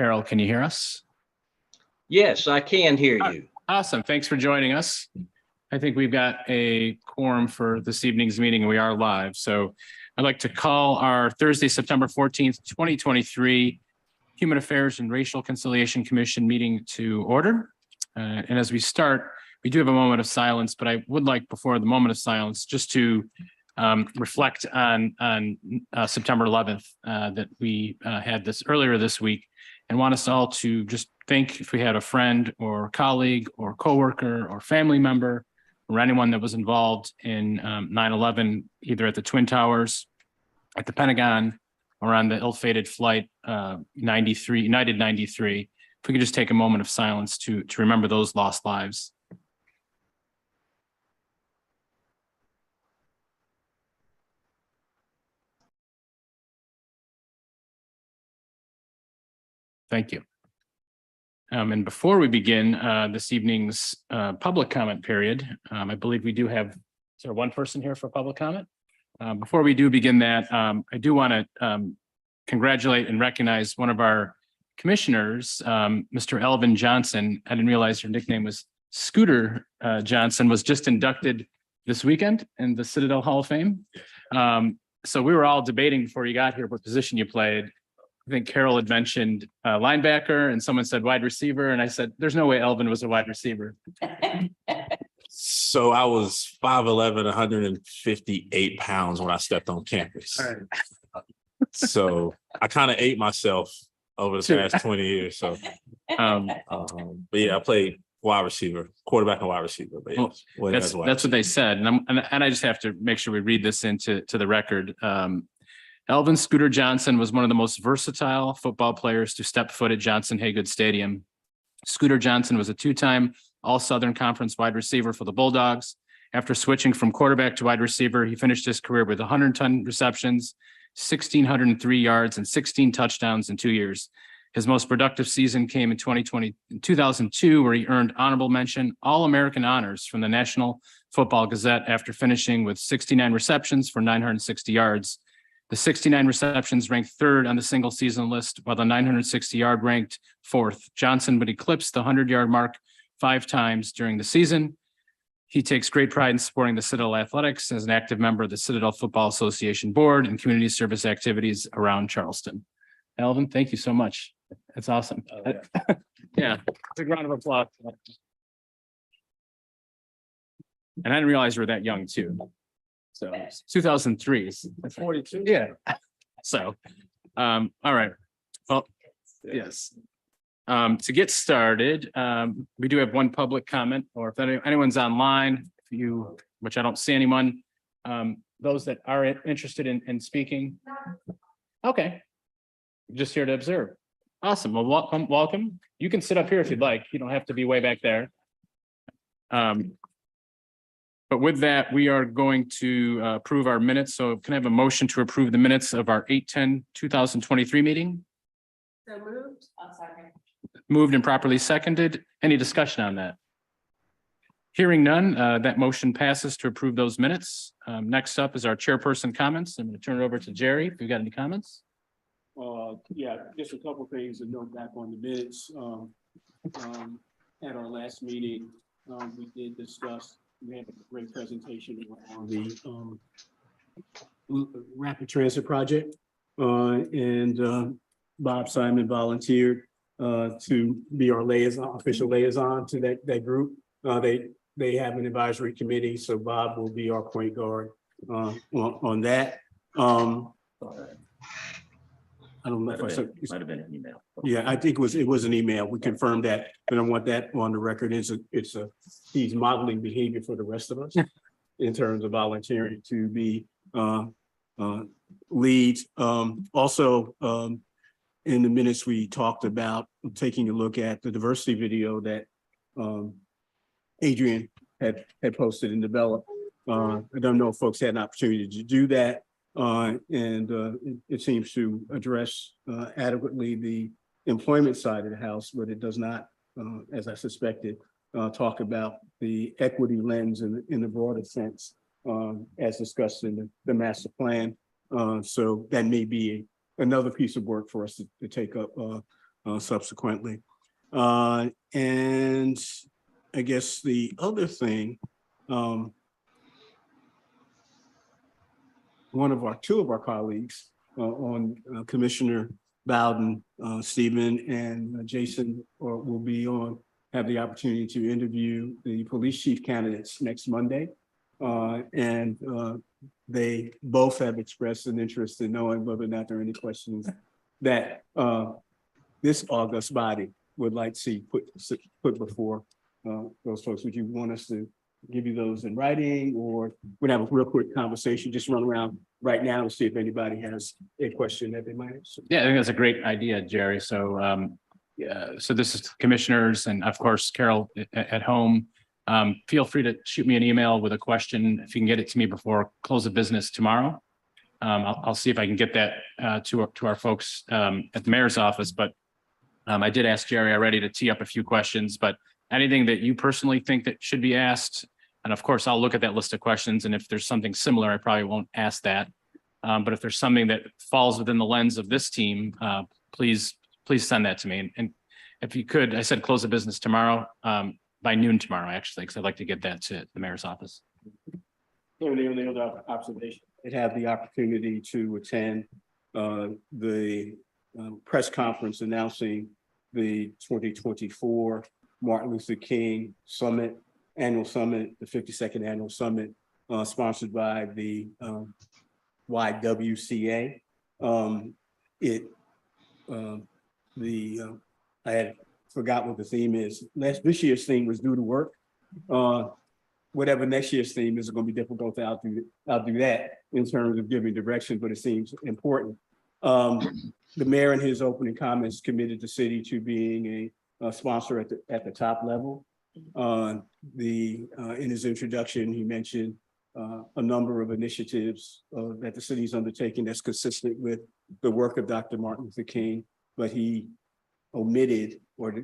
Carol, can you hear us? Yes, I can hear you. Awesome. Thanks for joining us. I think we've got a quorum for this evening's meeting and we are live. So I'd like to call our Thursday, September 14th, 2023 Human Affairs and Racial Conciliation Commission meeting to order. And as we start, we do have a moment of silence, but I would like before the moment of silence just to reflect on September 11th that we had this earlier this week, and want us all to just think if we had a friend or colleague or coworker or family member or anyone that was involved in 9/11, either at the Twin Towers, at the Pentagon, or on the ill-fated flight 93, United 93. If we could just take a moment of silence to remember those lost lives. Thank you. And before we begin this evening's public comment period, I believe we do have, is there one person here for public comment? Before we do begin that, I do want to congratulate and recognize one of our commissioners, Mr. Elvin Johnson. I didn't realize your nickname was Scooter Johnson, was just inducted this weekend in the Citadel Hall of Fame. So we were all debating before you got here what position you played. I think Carol had mentioned linebacker and someone said wide receiver. And I said, there's no way Elvin was a wide receiver. So I was 5'11", 158 pounds when I stepped on campus. Right. So I kind of ate myself over the past 20 years. So, but yeah, I played wide receiver, quarterback and wide receiver. But yeah, that's what they said. And I just have to make sure we read this into the record. Elvin Scooter Johnson was one of the most versatile football players to step foot at Johnson Haygood Stadium. Scooter Johnson was a two-time All-Southern Conference wide receiver for the Bulldogs. After switching from quarterback to wide receiver, he finished his career with 110 receptions, 1,603 yards, and 16 touchdowns in 2 years. His most productive season came in 2002, where he earned honorable mention All-American honors from the National Football Gazette after finishing with 69 receptions for 960 yards. The 69 receptions ranked third on the single season list, while the 960-yard ranked fourth. Johnson would eclipse the 100-yard mark 5 times during the season. He takes great pride in supporting the Citadel Athletics as an active member of the Citadel Football Association Board and community service activities around Charleston. Elvin, thank you so much. That's awesome. Yeah, big round of applause. And I didn't realize you were that young too. So 2003. That's 42. Yeah. So, all right. Well, yes. To get started, we do have one public comment, or if anyone's online, which I don't see anyone, those that are interested in speaking. Okay. Just here to observe. Awesome. Well, welcome. You can sit up here if you'd like. You don't have to be way back there. But with that, we are going to approve our minutes. So can I have a motion to approve the minutes of our 8/10/2023 meeting? So moved. I'll second. Moved and properly seconded. Any discussion on that? Hearing none, that motion passes to approve those minutes. Next up is our chairperson comments. I'm going to turn it over to Jerry. If you've got any comments. Yeah, just a couple things to note back on the minutes. At our last meeting, we did discuss. We had a great presentation on the rapid transit project, and Bob Simon volunteered to be our official liaison to that group. They have an advisory committee, so Bob will be our point guard on that. I don't know if might have been an email. Yeah, I think it was an email. We confirmed that, but I want that on the record. He's modeling behavior for the rest of us in terms of volunteering to be leads. Also, in the minutes, we talked about taking a look at the diversity video that Adrian had posted and developed. I don't know if folks had an opportunity to do that. It seems to address adequately the employment side of the house, but it does not, as I suspected, talk about the equity lens in the broader sense, as discussed in the master plan. So that may be another piece of work for us to take up subsequently. And I guess the other thing, two of our colleagues on Commissioner Bowden, Stephen and Jason will have the opportunity to interview the police chief candidates next Monday. And they both have expressed an interest in knowing whether or not there are any questions that this august body would like to see put before those folks. Would you want us to give you those in writing, or we'd have a real quick conversation, just run around right now and see if anybody has a question that they might have? Yeah, I think that's a great idea, Jerry. So so this is commissioners and of course, Carol at home. Feel free to shoot me an email with a question if you can get it to me before close of business tomorrow. I'll see if I can get that to our folks at the mayor's office, but I did ask Jerry already to tee up a few questions, but anything that you personally think that should be asked, and of course, I'll look at that list of questions, and if there's something similar, I probably won't ask that. But if there's something that falls within the lens of this team, please send that to me. And if you could, I said close the business tomorrow, by noon tomorrow, actually, because I'd like to get that to the mayor's office. And the only other observation, they'd have the opportunity to attend the press conference announcing the 2024 Martin Luther King Summit, annual summit, the 52nd annual summit, sponsored by the YWCA. I had forgot what the theme is. This year's theme was do the work. Whatever next year's theme is going to be difficult to outdo that in terms of giving direction, but it seems important. The mayor in his opening comments committed the city to being a sponsor at the top level. In his introduction, he mentioned a number of initiatives that the city's undertaking that's consistent with the work of Dr. Martin Luther King, but he omitted or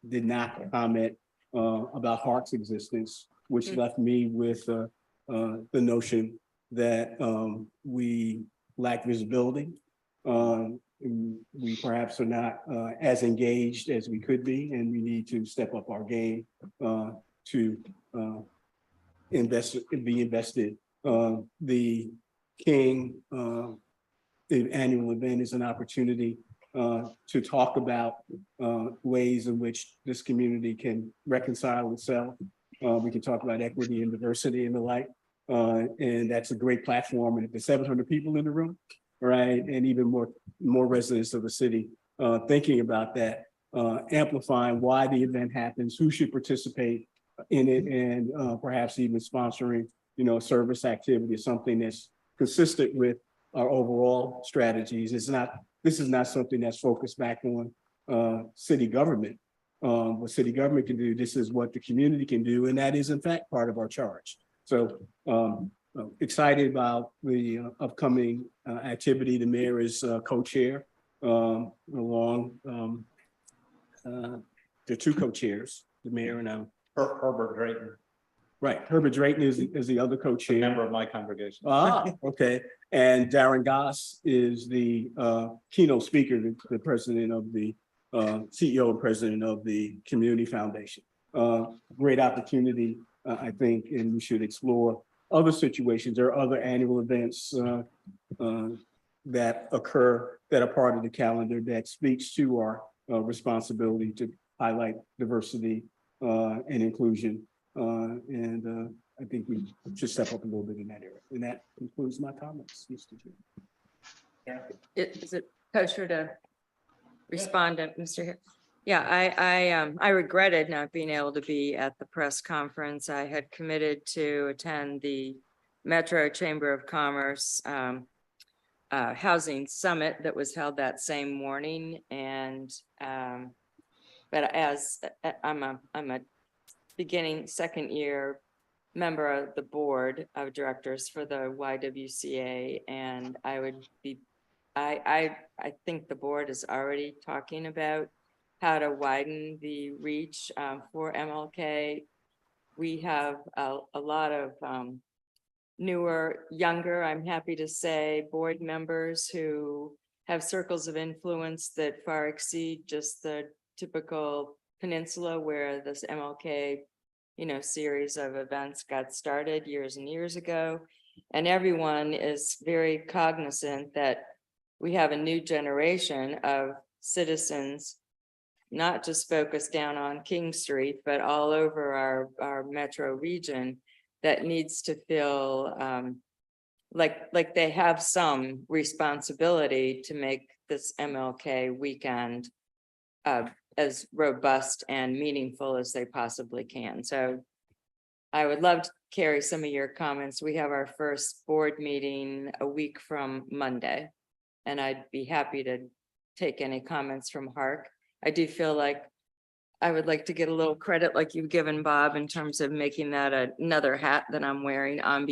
did not comment about HART's existence, which left me with the notion that we lack visibility. We perhaps are not as engaged as we could be, and we need to step up our game to be invested. The King the annual event is an opportunity to talk about ways in which this community can reconcile itself. We can talk about equity and diversity and the like. And that's a great platform. And if there's 700 people in the room, right, and even more residents of the city thinking about that, amplifying why the event happens, who should participate in it, and perhaps even sponsoring, service activity is something that's consistent with our overall strategies. This is not something that's focused back on city government. What city government can do, this is what the community can do, and that is in fact part of our charge. So excited about the upcoming activity. The mayor is co-chair along the two co-chairs, the mayor and Herbert Drayton, right. Herbert Drayton is the other co-chair. member of my congregation. Ah, okay. And Darren Goss is the keynote speaker, the president of the CEO and president of the Community Foundation. Great opportunity, I think, and we should explore other situations. There are other annual events that occur that are part of the calendar that speaks to our responsibility to highlight diversity and inclusion. And I think we should step up a little bit in that area. And that concludes my comments, Mr. Chair. Is it kosher to respond to Mr. Hill? Yeah, I regretted not being able to be at the press conference. I had committed to attend the Metro Chamber of Commerce Housing Summit that was held that same morning. And but as I'm a beginning second year member of the board of directors for the YWCA, and I think the board is already talking about how to widen the reach for MLK. We have a lot of newer, younger, I'm happy to say, board members who have circles of influence that far exceed just the typical peninsula where this MLK, series of events got started years and years ago. And everyone is very cognizant that we have a new generation of citizens, not just focused down on King Street, but all over our metro region that needs to feel like they have some responsibility to make this MLK weekend as robust and meaningful as they possibly can. So I would love to carry some of your comments. We have our first board meeting a week from Monday, and I'd be happy to take any comments from Hark. I do feel like I would like to get a little credit like you've given Bob in terms of making that another hat that I'm wearing on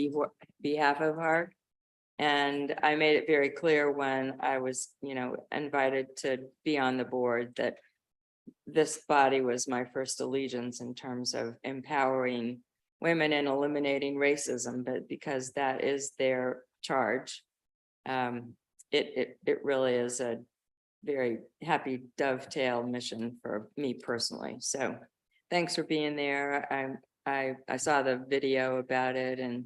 behalf of Hark. And I made it very clear when I was, invited to be on the board that this body was my first allegiance in terms of empowering women and eliminating racism, but because that is their charge, it really is a very happy dovetail mission for me personally. So thanks for being there. I saw the video about it, and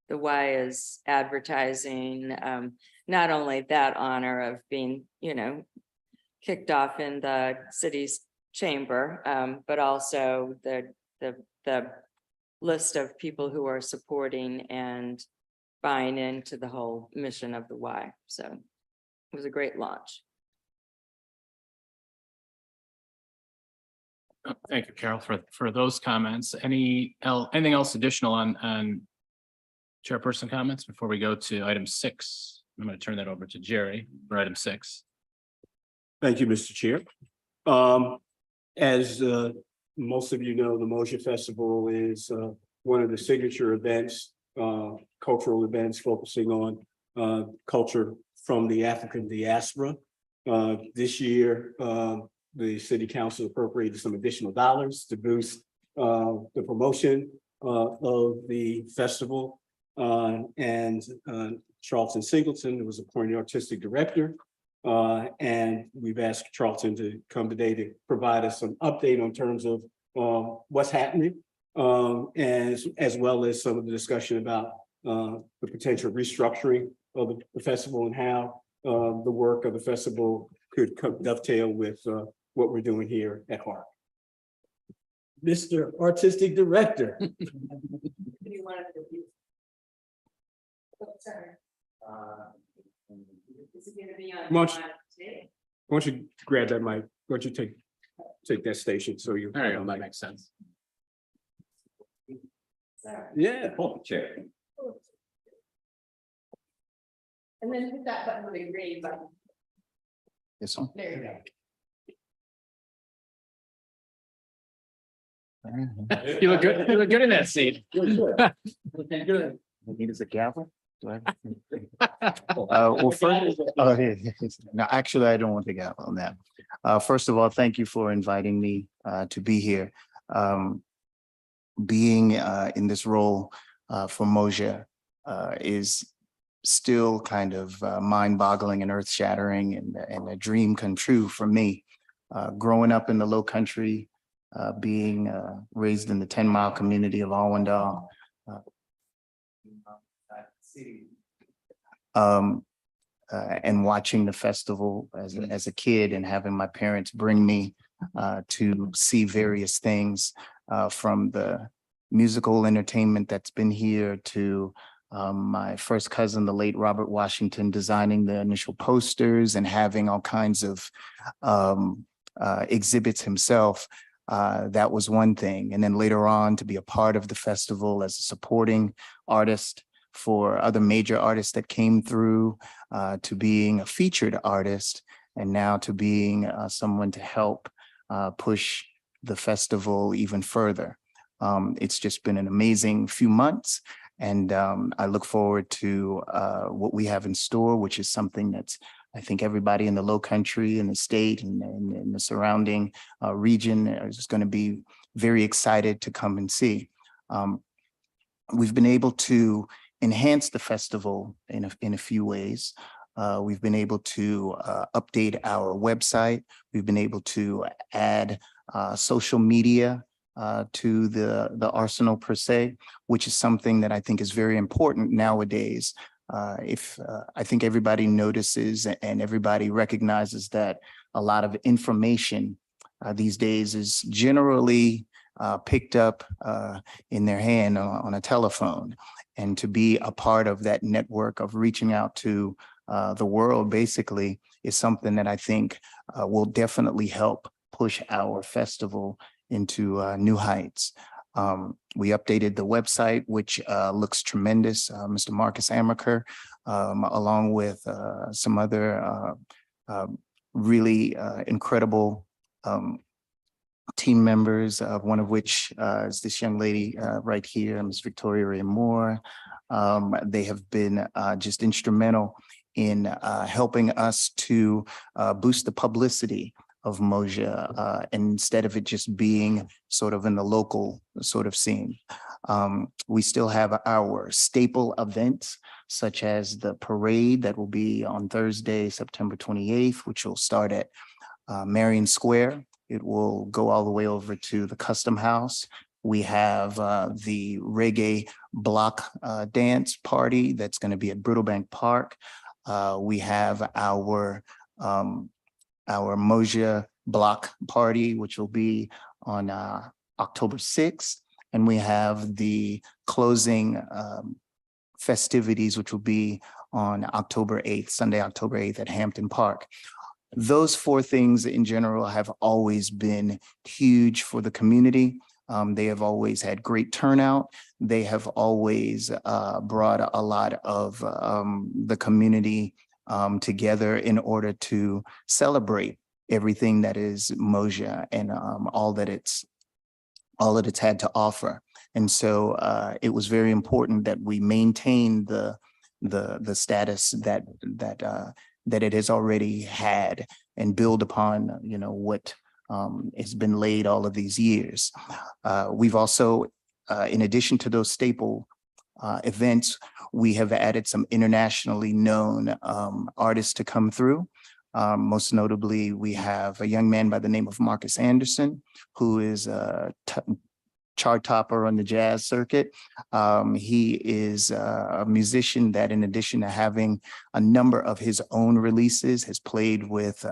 the Y is advertising not only that honor of being, kicked off in the city's chamber, but also the list of people who are supporting and buying into the whole mission of the Y. So it was a great launch. Thank you, Carol, for those comments. Anything else additional on chairperson comments before we go to item 6? I'm going to turn that over to Jerry for item 6. Thank you, Mr. Chair. As most of you know, the Mosher Festival is one of the signature events, cultural events focusing on culture from the African diaspora. This year, the City Council appropriated some additional dollars to boost the promotion of the festival. And Charlton Singleton was appointed artistic director. And we've asked Charlton to come today to provide us some update on terms of what's happening, as well as some of the discussion about the potential restructuring of the festival and how the work of the festival could dovetail with what we're doing here at Hark. Mr. Artistic Director. Why don't you grab that mic? Why don't you take that station so you. There you go, that makes sense. Yeah. Chair. And then hit that button with a green button. This one. There you go. You look good. You look good in that seat. Need is a gavel? Do I? Well, first, no, actually, I don't want the gavel on that. First of all, thank you for inviting me to be here. Being in this role for Mosher is still kind of mind-boggling and earth-shattering and a dream come true for me. Growing up in the Low Country, being raised in the 10-mile community of Allendale, and watching the festival as a kid and having my parents bring me to see various things from the musical entertainment that's been here to my first cousin, the late Robert Washington, designing the initial posters and having all kinds of exhibits himself. That was one thing. And then later on to be a part of the festival as a supporting artist for other major artists that came through, to being a featured artist, and now to being someone to help push the festival even further. It's just been an amazing few months, and I look forward to what we have in store, which is something that's, I think everybody in the Low Country and the state and the surrounding region is going to be very excited to come and see. We've been able to enhance the festival in a few ways. We've been able to update our website. We've been able to add social media to the arsenal per se, which is something that I think is very important nowadays. I think everybody notices and everybody recognizes that a lot of information these days is generally picked up in their hand on a telephone. And to be a part of that network of reaching out to the world basically is something that I think will definitely help push our festival into new heights. We updated the website, which looks tremendous. Mr. Marcus Amaker, along with some other really incredible team members, one of which is this young lady right here, Ms. Victoria Ray Moore. They have been just instrumental in helping us to boost the publicity of Moja, instead of it just being sort of in the local sort of scene. We still have our staple events, such as the parade that will be on Thursday, September 28th, which will start at Marion Square. It will go all the way over to the Custom House. We have the reggae block dance party that's going to be at Brittlebank Park. We have our Moja block party, which will be on October 6th. And we have the closing festivities, which will be on October 8th, Sunday, October 8th at Hampton Park. Those four things in general have always been huge for the community. They have always had great turnout. They have always brought a lot of the community together in order to celebrate everything that is Moja and all that it's had to offer. And so it was very important that we maintain the status that it has already had and build upon, you know, what has been laid all of these years. We've also, in addition to those staple events, we have added some internationally known artists to come through. Most notably, we have a young man by the name of Marcus Anderson, who is a chart topper on the jazz circuit. He is a musician that, in addition to having a number of his own releases, has played with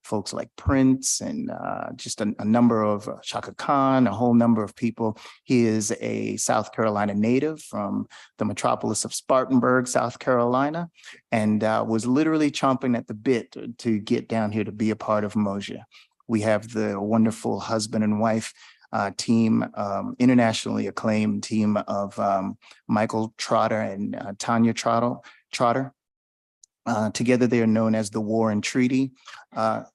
folks like Prince and just a number of Chaka Khan, a whole number of people. He is a South Carolina native from the metropolis of Spartanburg, South Carolina, and was literally chomping at the bit to get down here to be a part of Moja. We have the wonderful husband and wife team, internationally acclaimed team of Michael Trotter and Tanya Trotter. Together, they are known as the War and Treaty. They're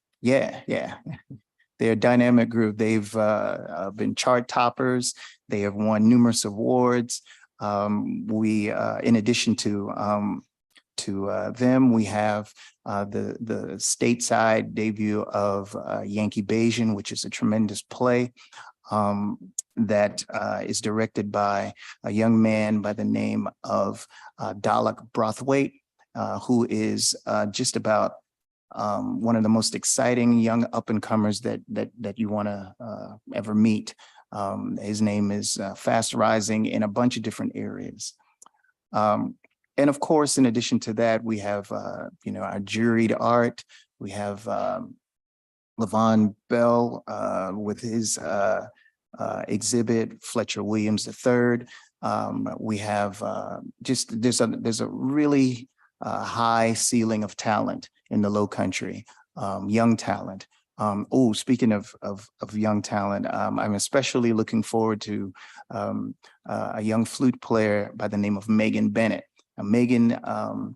a dynamic group. They've been chart toppers. They have won numerous awards. In addition to them, we have the stateside debut of Yankee Bayesian, which is a tremendous play that is directed by a young man by the name of Dalek Brothwaite, who is just about one of the most exciting young up-and-comers that you want to ever meet. His name is fast rising in a bunch of different areas. And of course, in addition to that, we have, our juried art. We have Levon Bell with his exhibit, Fletcher Williams III. We have there's a really high ceiling of talent in the Low Country, young talent. Speaking of young talent, I'm especially looking forward to a young flute player by the name of Megan Bennett. Now, Megan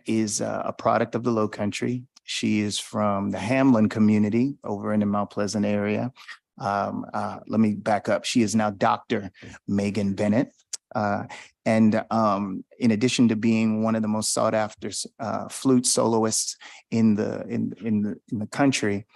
is a product of the Low Country. She is from the Hamlin community over in the Mount Pleasant area. Let me back up. She is now Dr. Megan Bennett. And in addition to being one of the most sought after flute soloists in the country,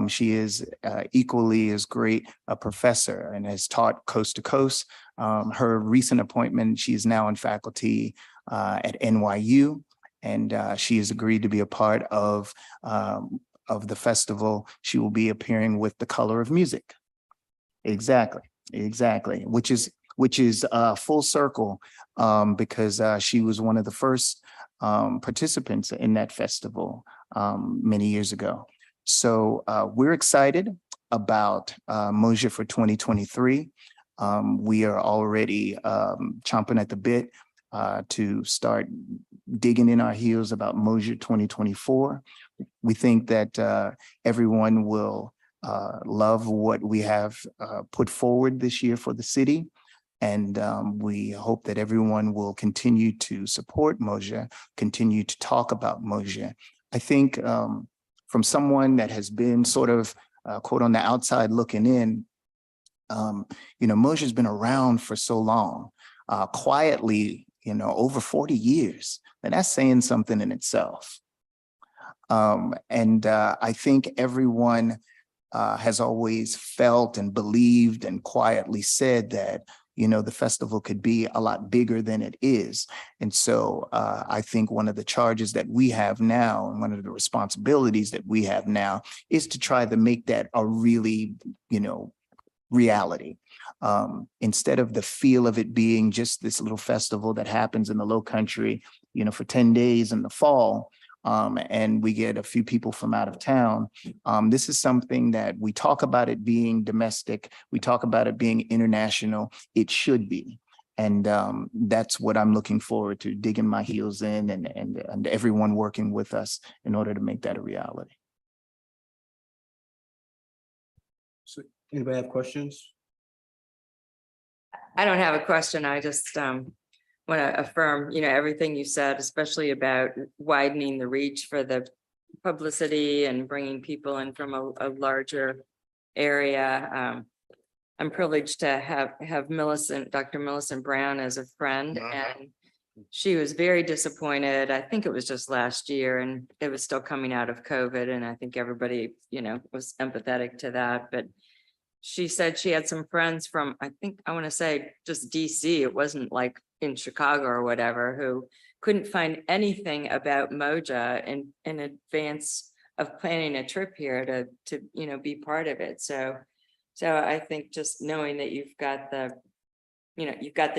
she is equally as great a professor and has taught coast to coast. Her recent appointment, she is now in faculty at NYU. And she has agreed to be a part of the festival. She will be appearing with The Color of Music. Exactly, exactly, which is full circle because she was one of the first participants in that festival many years ago. So we're excited about Moja for 2023. We are already chomping at the bit to start digging in our heels about Moja 2024. We think that everyone will love what we have put forward this year for the city. And we hope that everyone will continue to support Moja, continue to talk about Moja. I think from someone that has been sort of quote on the outside looking in, Moja has been around for so long, quietly, over 40 years, and that's saying something in itself. And I think everyone has always felt and believed and quietly said that, the festival could be a lot bigger than it is. And so I think one of the charges that we have now and one of the responsibilities that we have now is to try to make that a really, reality. Instead of the feel of it being just this little festival that happens in the Low Country, for 10 days in the fall, and we get a few people from out of town. This is something that we talk about it being domestic. We talk about it being international. It should be. And that's what I'm looking forward to, digging my heels in and everyone working with us in order to make that a reality. So anybody have questions? I don't have a question. I just want to affirm, everything you said, especially about widening the reach for the publicity and bringing people in from a larger area. I'm privileged to have Dr. Millicent Brown as a friend, and she was very disappointed. I think it was just last year, and it was still coming out of COVID, and I think everybody, was empathetic to that. But she said she had some friends from, I want to say just DC. It wasn't like in Chicago or whatever, who couldn't find anything about Moja in advance of planning a trip here to be part of it. So I think just knowing that you've got the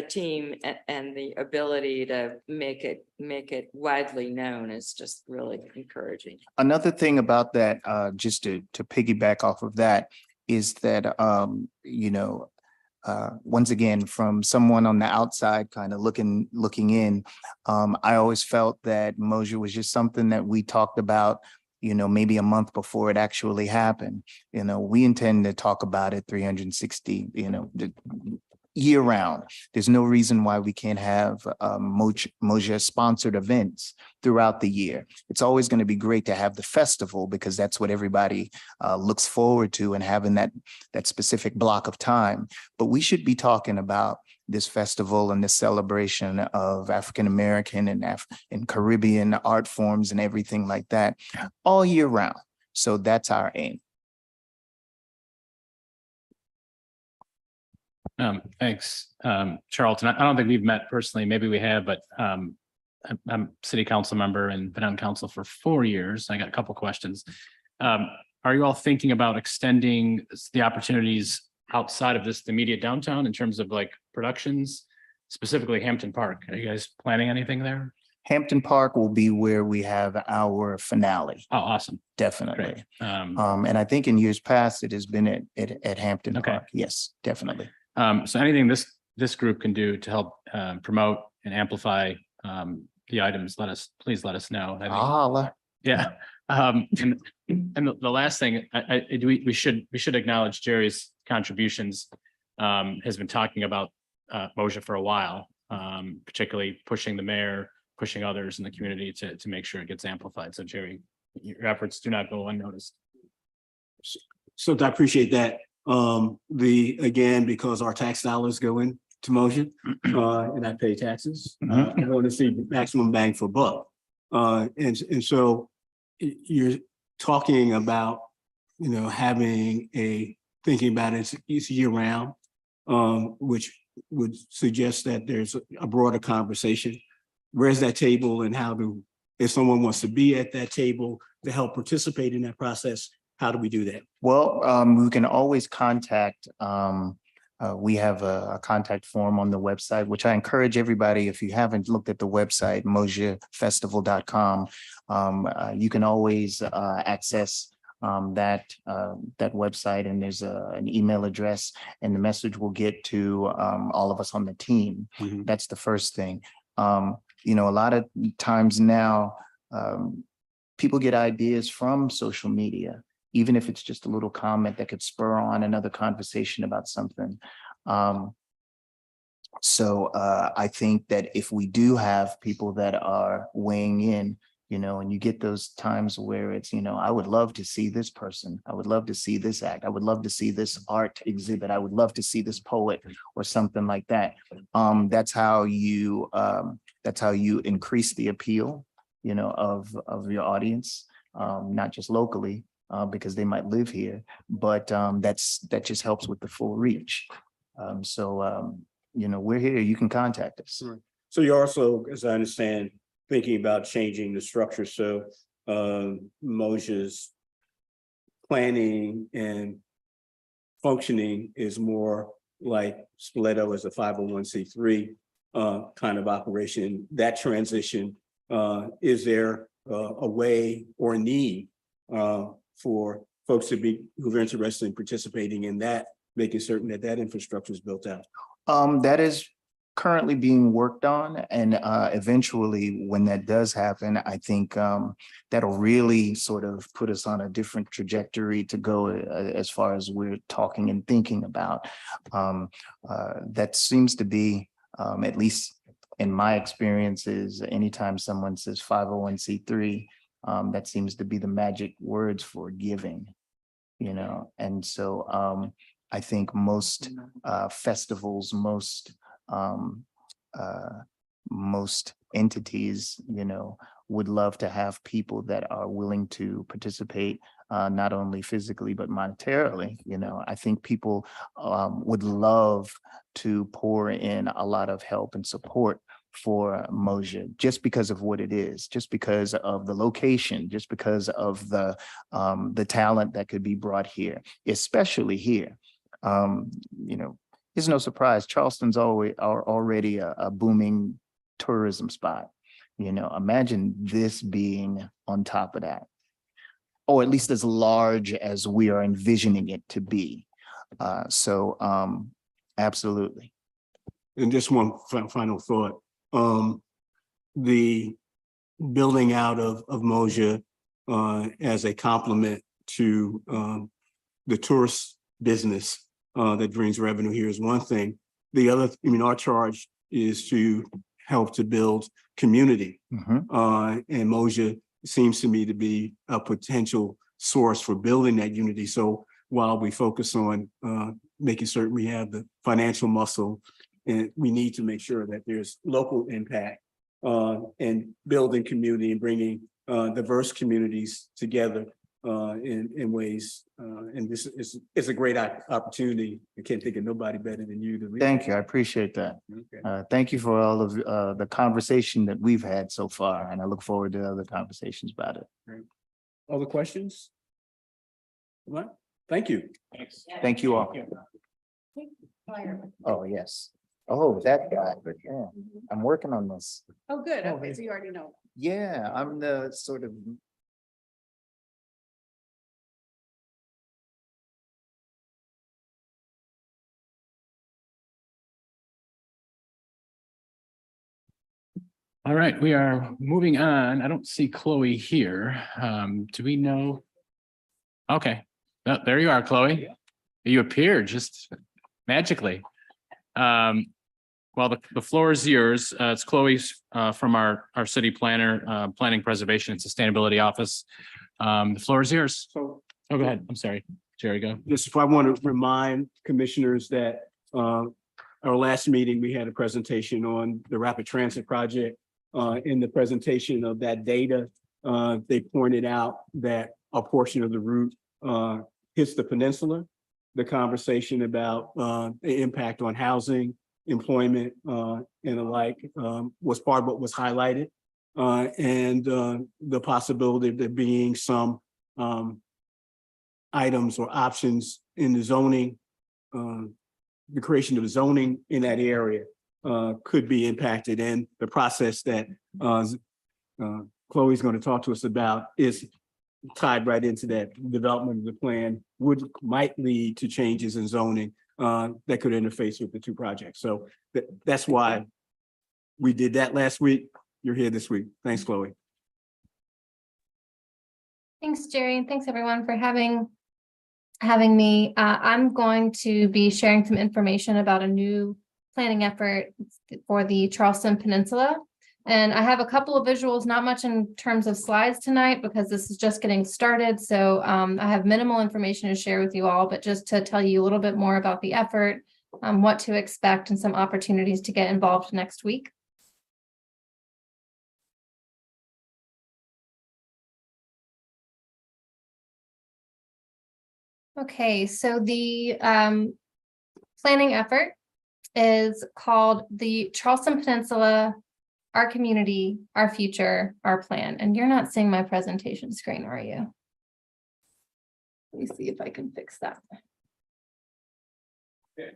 team and the ability to make it widely known is just really encouraging. Another thing about that, just to piggyback off of that, is that once again, from someone on the outside kind of looking in, I always felt that Moja was just something that we talked about, maybe a month before it actually happened. We intend to talk about it 360, year round. There's no reason why we can't have Moja sponsored events throughout the year. It's always going to be great to have the festival because that's what everybody looks forward to and having that specific block of time. But we should be talking about this festival and this celebration of African-American and Caribbean art forms and everything like that all year round. So that's our aim. Thanks, Charlton. I don't think we've met personally. Maybe we have, but I'm city council member and been on council for 4 years. I got a couple questions. Are you all thinking about extending the opportunities outside of the immediate downtown in terms of like productions, specifically Hampton Park? Are you guys planning anything there? Hampton Park will be where we have our finale. Oh, awesome. Definitely. Great. And I think in years past, it has been at Hampton Okay. Park. Yes, definitely. So anything this group can do to help promote and amplify the items, please let us know. I think- Holla. Yeah. And the last thing, we should acknowledge Jerry's contributions. Has been talking about Moja for a while, particularly pushing the mayor, pushing others in the community to make sure it gets amplified. So Jerry, your efforts do not go unnoticed. So I appreciate that. Again, because our tax dollars go into Moja, and I pay taxes, I want to see maximum bang for buck. And so you're talking about, having thinking about it's year round, which would suggest that there's a broader conversation. Where's that table and how do if someone wants to be at that table to help participate in that process, how do we do that? Well, we can always contact, we have a contact form on the website, which I encourage everybody, if you haven't looked at the website, mojafestival.com, you can always access that website, and there's an email address, and the message will get to all of us on the team. Mhm. That's the first thing. You know, a lot of times now, people get ideas from social media, even if it's just a little comment that could spur on another conversation about something. So I think that if we do have people that are weighing in, you know, and you get those times where it's, you know, I would love to see this person. I would love to see this act. I would love to see this art exhibit. I would love to see this poet or something like that. That's how you increase the appeal, you know, of your audience, not just locally, because they might live here, but that just helps with the full reach. You know, we're here. You can contact us. So you're also, as I understand, thinking about changing the structure. So Moja's planning and functioning is more like Spoleto as a 501c3 kind of operation. That transition, is there a way or a need for folks who are interested in participating in that, making certain that that infrastructure is built out? That is currently being worked on, and eventually when that does happen, I think that'll really sort of put us on a different trajectory to go as far as we're talking and thinking about. That seems to be, at least in my experiences, anytime someone says 501c3, that seems to be the magic words for giving, you know. And so I think most festivals, most entities, you know, would love to have people that are willing to participate, not only physically, but monetarily. You know, I think people would love to pour in a lot of help and support for Moja, just because of what it is, just because of the location, just because of the talent that could be brought here, especially here. You know, it's no surprise, Charleston's already a booming tourism spot. You know, imagine this being on top of that, or at least as large as we are envisioning it to be. Absolutely. And just one final thought. The building out of Moja as a complement to the tourist business that brings revenue here is one thing. The other, I mean, our charge is to help to build community. And Moja seems to me to be a potential source for building that unity. So while we focus on making certain we have the financial muscle, and we need to make sure that there's local impact and building community and bringing diverse communities together in ways. And this is a great opportunity. I can't think of nobody better than you to lead. Thank you. I appreciate that. Okay. Thank you for all of the conversation that we've had so far, and I look forward to other conversations about it. Other questions? Well, thank you. Thank you all. Oh, yes. Oh, that guy. Yeah, I'm working on this. Oh, good. Okay, so you already know. Yeah, I'm the sort of. All right, we are moving on. I don't see Chloe here. Do we know? Okay, oh, there you are, Chloe. You appeared just magically. Well, the floor is yours. It's Chloe's from our city planner, planning, preservation, and sustainability office. The floor is yours. So Oh, go ahead. I'm sorry, Jerry, go. just if I want to remind commissioners that our last meeting, we had a presentation on the rapid transit project. In the presentation of that data, they pointed out that a portion of the route hits the peninsula. The conversation about the impact on housing, employment, and the like was part of what was highlighted. and the possibility of there being some items or options in the zoning, the creation of zoning in that area could be impacted, and the process that Chloe's going to talk to us about is tied right into that. Development of the plan might lead to changes in zoning that could interface with the two projects. So that's why we did that last week. You're here this week. Thanks, Chloe. Thanks, Jerry, and thanks everyone for having me. I'm going to be sharing some information about a new planning effort for the Charleston Peninsula. And I have a couple of visuals, not much in terms of slides tonight because this is just getting started. So I have minimal information to share with you all, but just to tell you a little bit more about the effort, what to expect, and some opportunities to get involved next week. Okay, so the planning effort is called the Charleston Peninsula, Our Community, Our Future, Our Plan. And you're not seeing my presentation screen, are you? Let me see if I can fix that.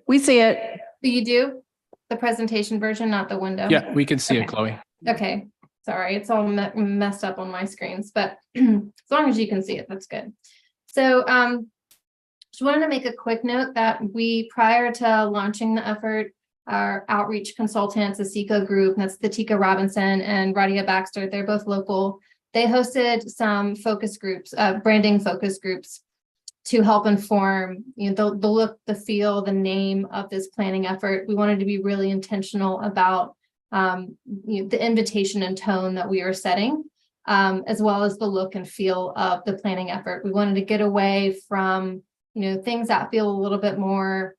We see it. You do? The presentation version, not the window? Yeah, we can see it, Okay. Chloe. Okay, sorry, it's all messed up on my screens, but as long as you can see it, that's good. So just wanted to make a quick note that we, prior to launching the effort, our outreach consultants, the SECO group, that's the Tika Robinson and Radia Baxter, they're both local. They hosted some focus groups, branding focus groups to help inform, you know, the look, the feel, the name of this planning effort. We wanted to be really intentional about you know, the invitation and tone that we are setting, as well as the look and feel of the planning effort. We wanted to get away from, you know, things that feel a little bit more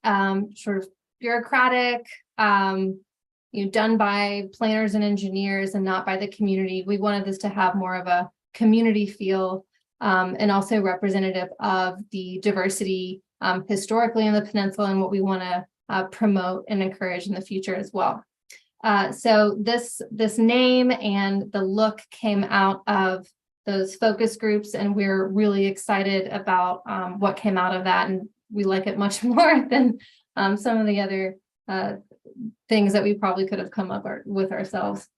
sort of bureaucratic, you know, done by planners and engineers and not by the community. We wanted this to have more of a community feel, and also representative of the diversity historically in the peninsula and what we want to promote and encourage in the future as well. So this name and the look came out of those focus groups, and we're really excited about what came out of that, and we like it much more than some of the other things that we probably could have come up with ourselves.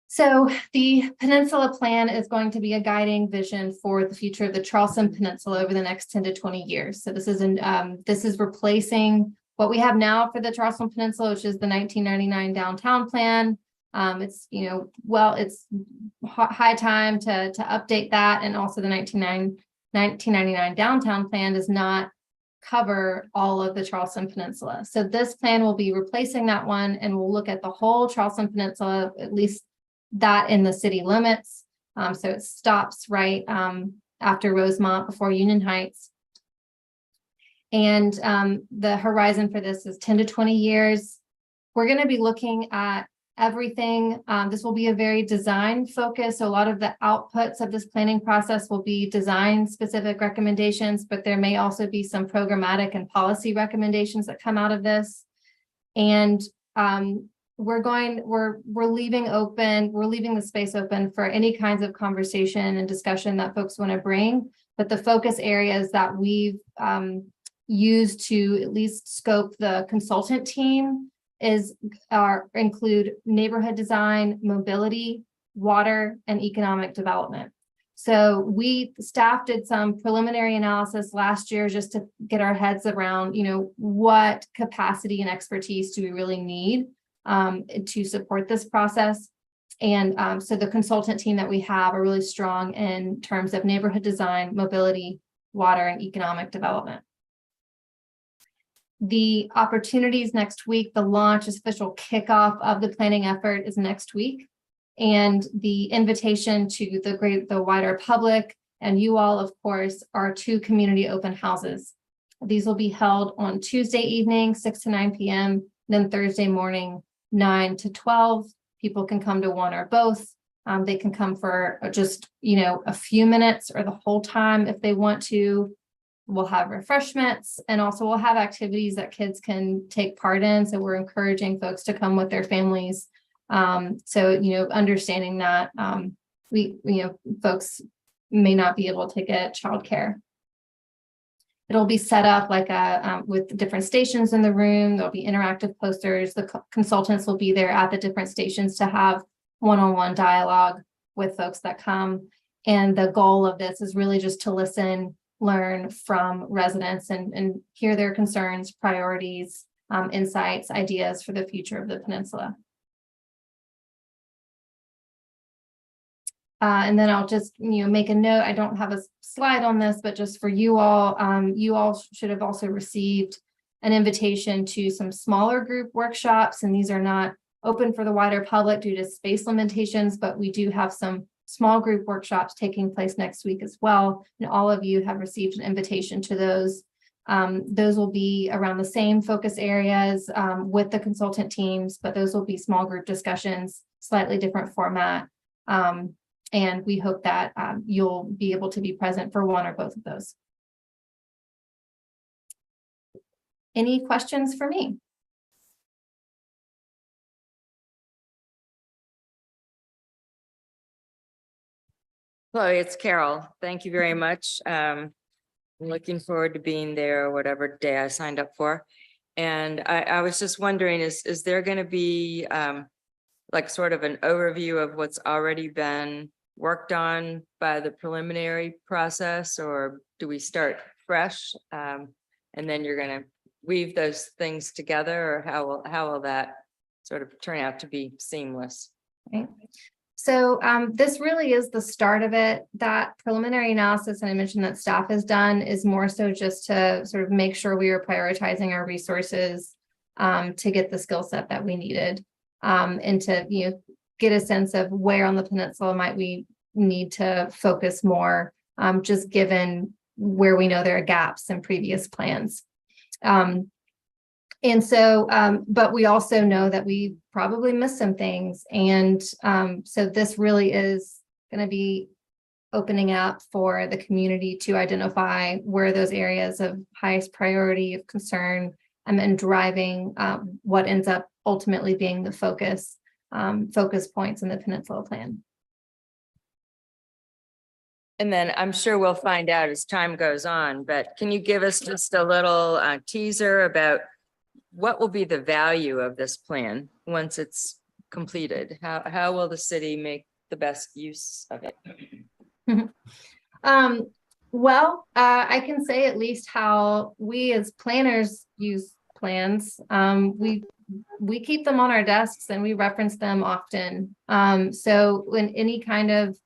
So the Peninsula Plan is going to be a guiding vision for the future of the Charleston Peninsula over the next 10 to 20 years. So this is replacing what we have now for the Charleston Peninsula, which is the 1999 downtown plan. It's, you know, well, it's high time to update that. And also the 1999 downtown plan does not cover all of the Charleston Peninsula. So this plan will be replacing that one, and we'll look at the whole Charleston Peninsula, at least that in the city limits. So it stops right after Rosemont before Union Heights. And the horizon for this is 10 to 20 years. We're going to be looking at everything. This will be a very design focus. So a lot of the outputs of this planning process will be design specific recommendations, but there may also be some programmatic and policy recommendations that come out of this. And we're leaving the space open for any kinds of conversation and discussion that folks want to bring. But the focus areas that we've used to at least scope the consultant team include neighborhood design, mobility, water, and economic development. So staff did some preliminary analysis last year just to get our heads around, you know, what capacity and expertise do we really need to support this process. And so the consultant team that we have are really strong in terms of neighborhood design, mobility, water, and economic development. The opportunities next week, the launch, official kickoff of the planning effort is next week. And the invitation to the wider public and you all, of course, are 2 community open houses. These will be held on Tuesday evening, 6 to 9 p.m., then Thursday morning, 9 to 12. People can come to one or both. They can come for just, you know, a few minutes or the whole time if they want to. We'll have refreshments, and also we'll have activities that kids can take part in. So we're encouraging folks to come with their families. So, understanding that folks may not be able to get childcare. It'll be set up like with different stations in the room. There'll be interactive posters. The consultants will be there at the different stations to have one-on-one dialogue with folks that come. And the goal of this is really just to listen, learn from residents and hear their concerns, priorities, insights, ideas for the future of the peninsula. And then I'll just, make a note. I don't have a slide on this, but just for you all should have also received an invitation to some smaller group workshops. And these are not open for the wider public due to space limitations, but we do have some small group workshops taking place next week as well. And all of you have received an invitation to those. Those will be around the same focus areas with the consultant teams, but those will be small group discussions, slightly different format. And we hope that you'll be able to be present for one or both of those. Any questions for me? Chloe, it's Carol. Thank you very much. I'm looking forward to being there whatever day I signed up for. And I was just wondering, is there going to be like sort of an overview of what's already been worked on by the preliminary process, or do we start fresh? And then you're going to weave those things together, or how will that sort of turn out to be seamless? Okay. So this really is the start of it. That preliminary analysis, and I mentioned that staff has done, is more so just to sort of make sure we are prioritizing our resources to get the skill set that we needed, and to get a sense of where on the peninsula might we need to focus more, just given where we know there are gaps in previous plans. And so, but we also know that we probably missed some things. And so this really is going to be opening up for the community to identify where those areas of highest priority of concern and driving what ends up ultimately being the focus points in the Peninsula Plan. And then I'm sure we'll find out as time goes on, but can you give us just a little teaser about what will be the value of this plan once it's completed? How will the city make the best use of it? Well, I can say at least how we as planners use plans. We keep them on our desks and we reference them often. So when any kind of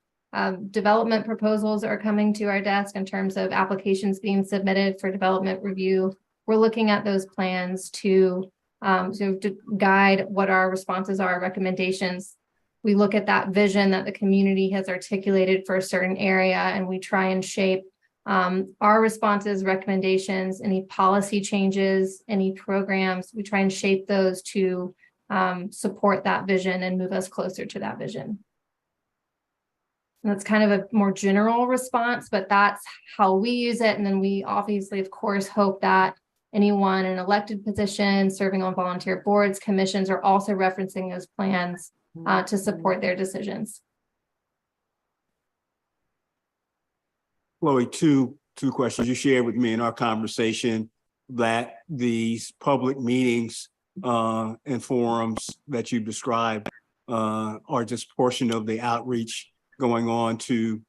development proposals are coming to our desk in terms of applications being submitted for development review, we're looking at those plans to guide what our responses are, recommendations. We look at that vision that the community has articulated for a certain area, and we try and shape our responses, recommendations, any policy changes, any programs. We try and shape those to support that vision and move us closer to that vision. And that's kind of a more general response, but that's how we use it. And then we obviously, of course, hope that anyone in elected positions, serving on volunteer boards, commissions, are also referencing those plans to support their decisions. Chloe, two questions. You shared with me in our conversation that these public meetings and forums that you described are just a portion of the outreach going on to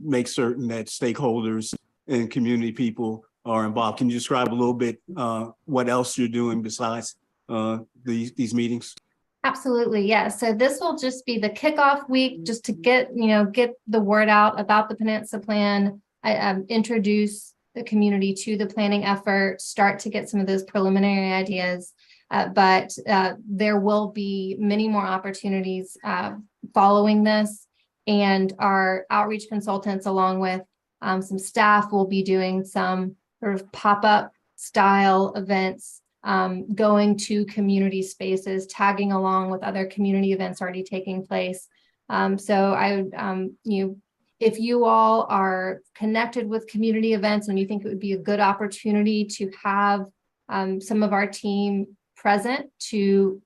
make certain that stakeholders and community people are involved. Can you describe a little bit what else you're doing besides these meetings? Absolutely, yes. So this will just be the kickoff week, just to get the word out about the Peninsula Plan, introduce the community to the planning effort, start to get some of those preliminary ideas. But there will be many more opportunities following this, and our outreach consultants, along with some staff, will be doing some sort of pop-up style events, going to community spaces, tagging along with other community events already taking place. So I would, if you all are connected with community events and you think it would be a good opportunity to have some of our team present to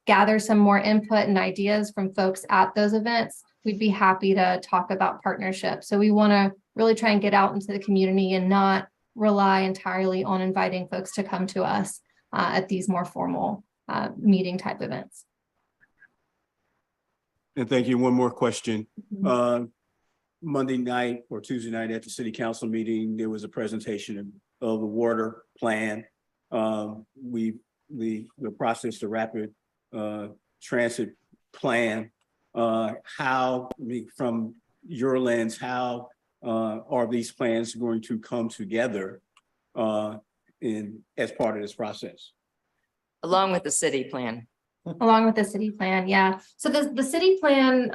gather some more input and ideas from folks at those events, we'd be happy to talk about partnerships. So we want to really try and get out into the community and not rely entirely on inviting folks to come to us at these more formal meeting type events. And thank you. One more question. Monday night or Tuesday night at the city council meeting, there was a presentation of the water plan. The process, the rapid transit plan. How, from your lens, how are these plans going to come together as part of this process? Along with the city plan. Along with the city plan, yeah. So the city plan,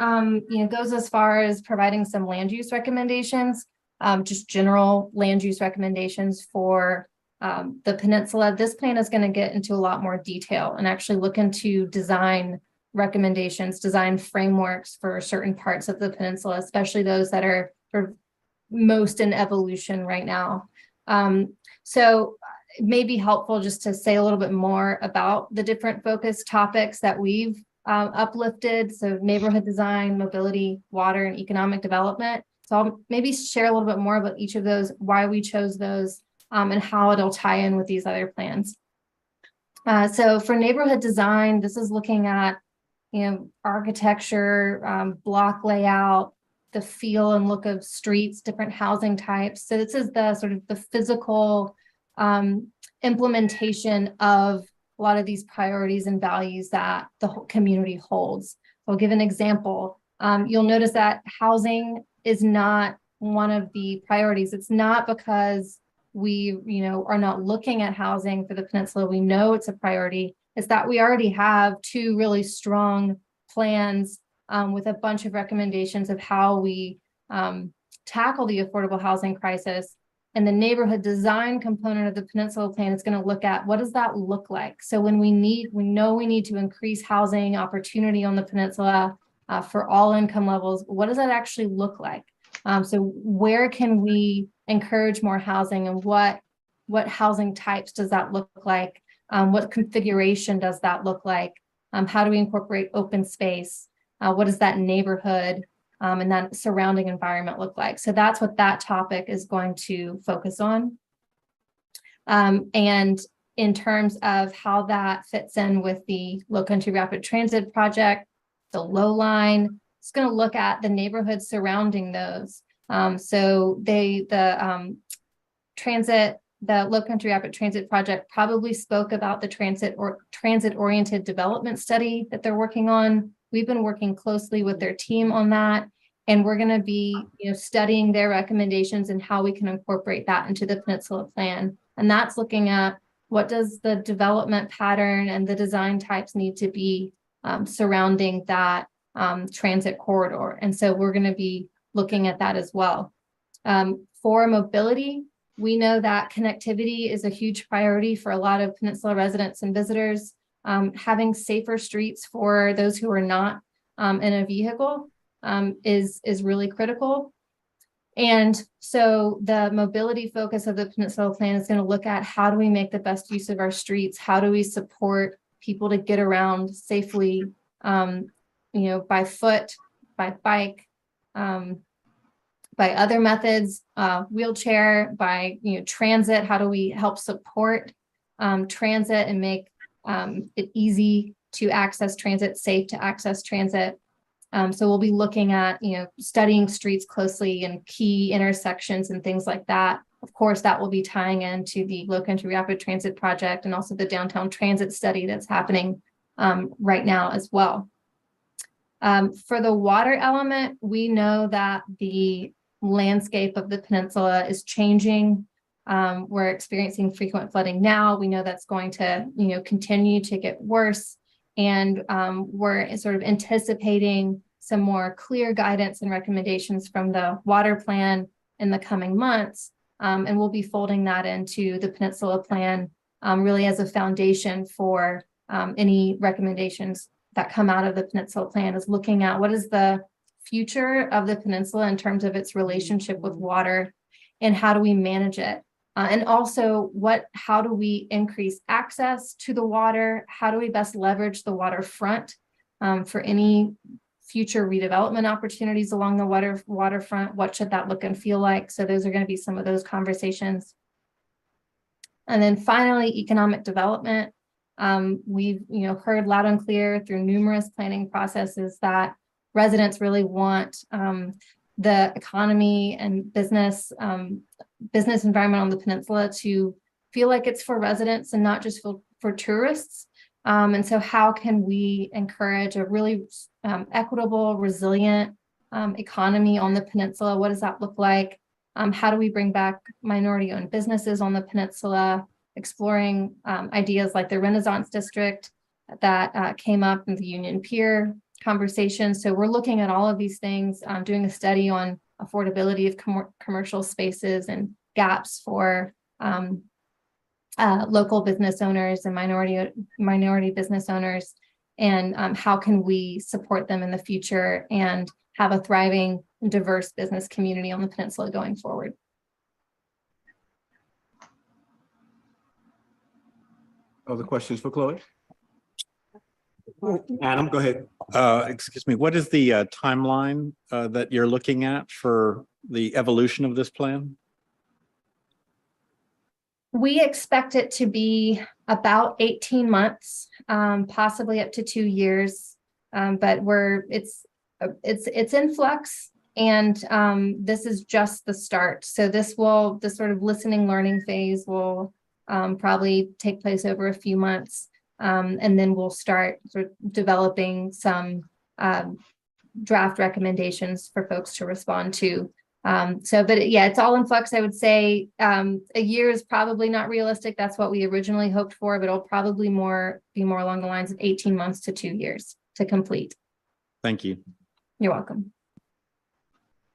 goes as far as providing some land use recommendations, just general land use recommendations for the peninsula. This plan is going to get into a lot more detail and actually look into design recommendations, design frameworks for certain parts of the peninsula, especially those that are sort of most in evolution right now. So it may be helpful just to say a little bit more about the different focus topics that we've uplifted. So neighborhood design, mobility, water, and economic development. So I'll maybe share a little bit more about each of those, why we chose those, and how it'll tie in with these other plans. So for neighborhood design, this is looking at, architecture, block layout, the feel and look of streets, different housing types. So this is the sort of the physical implementation of a lot of these priorities and values that the whole community holds. I'll give an example. You'll notice that housing is not one of the priorities. It's not because we, are not looking at housing for the peninsula. We know it's a priority. It's that we already have two really strong plans with a bunch of recommendations of how we tackle the affordable housing crisis. And the neighborhood design component of the peninsula plan is going to look at what does that look like? So when we know we need to increase housing opportunity on the peninsula for all income levels, what does that actually look like? So where can we encourage more housing, and what housing types does that look like? What configuration does that look like? How do we incorporate open space? What does that neighborhood and that surrounding environment look like? So that's what that topic is going to focus on. And in terms of how that fits in with the Low Country Rapid Transit project, the low line, it's going to look at the neighborhoods surrounding those. So the Low Country Rapid Transit project probably spoke about the transit-oriented development study that they're working on. We've been working closely with their team on that, and we're going to be, studying their recommendations and how we can incorporate that into the Peninsula Plan. And that's looking at what does the development pattern and the design types need to be surrounding that transit corridor. And so we're going to be looking at that as well. For mobility, we know that connectivity is a huge priority for a lot of Peninsula residents and visitors. Having safer streets for those who are not in a vehicle is really critical. And so the mobility focus of the Peninsula Plan is going to look at how do we make the best use of our streets? How do we support people to get around safely, by foot, by bike, by other methods, wheelchair, by transit. How do we help support transit and make it easy to access transit, safe to access transit? So we'll be looking at studying streets closely and key intersections and things like that. Of course, that will be tying into the Low Country Rapid Transit project and also the downtown transit study that's happening right now as well. For the water element, we know that the landscape of the peninsula is changing. We're experiencing frequent flooding now. We know that's going to, continue to get worse. And we're sort of anticipating some more clear guidance and recommendations from the water plan in the coming months. And we'll be folding that into the Peninsula Plan really as a foundation for any recommendations that come out of the Peninsula Plan, is looking at what is the future of the peninsula in terms of its relationship with water and how do we manage it? And also how do we increase access to the water? How do we best leverage the waterfront for any future redevelopment opportunities along the waterfront? What should that look and feel like? So those are going to be some of those conversations. And then finally, economic development. We've heard loud and clear through numerous planning processes that residents really want the economy and business environment on the peninsula to feel like it's for residents and not just for tourists. And so how can we encourage a really equitable, resilient economy on the peninsula? What does that look like? How do we bring back minority-owned businesses on the peninsula? Exploring ideas like the Renaissance District that came up in the Union Pier conversation. So we're looking at all of these things, doing a study on affordability of commercial spaces and gaps for local business owners and minority business owners, and how can we support them in the future and have a thriving, diverse business community on the peninsula going forward. Other questions for Chloe? Adam, go ahead. Excuse me, what is the timeline that you're looking at for the evolution of this plan? We expect it to be about 18 months, possibly up to 2 years, but it's in flux, and this is just the start. So this sort of listening learning phase will probably take place over a few months, and then we'll start sort of developing some draft recommendations for folks to respond to. But yeah, it's all in flux. I would say a year is probably not realistic. That's what we originally hoped for, but it'll probably be more along the lines of 18 months to 2 years to complete. Thank you. You're welcome.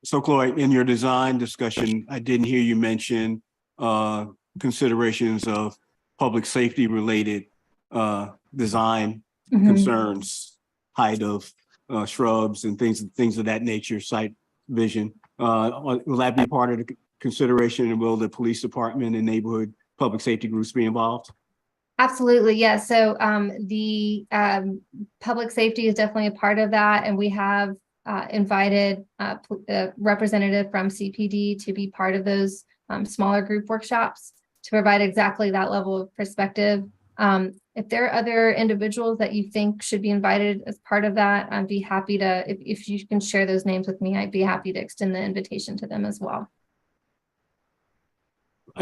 So Chloe, in your design discussion, I didn't hear you mention considerations of public safety related design concerns, height of shrubs and things of that nature, site vision. Will that be part of the consideration, and will the police department and neighborhood public safety groups be involved? Absolutely, yes. So the public safety is definitely a part of that, and we have invited a representative from CPD to be part of those smaller group workshops to provide exactly that level of perspective. If there are other individuals that you think should be invited as part of that, I'd be happy to, if you can share those names with me, I'd be happy to extend the invitation to them as well.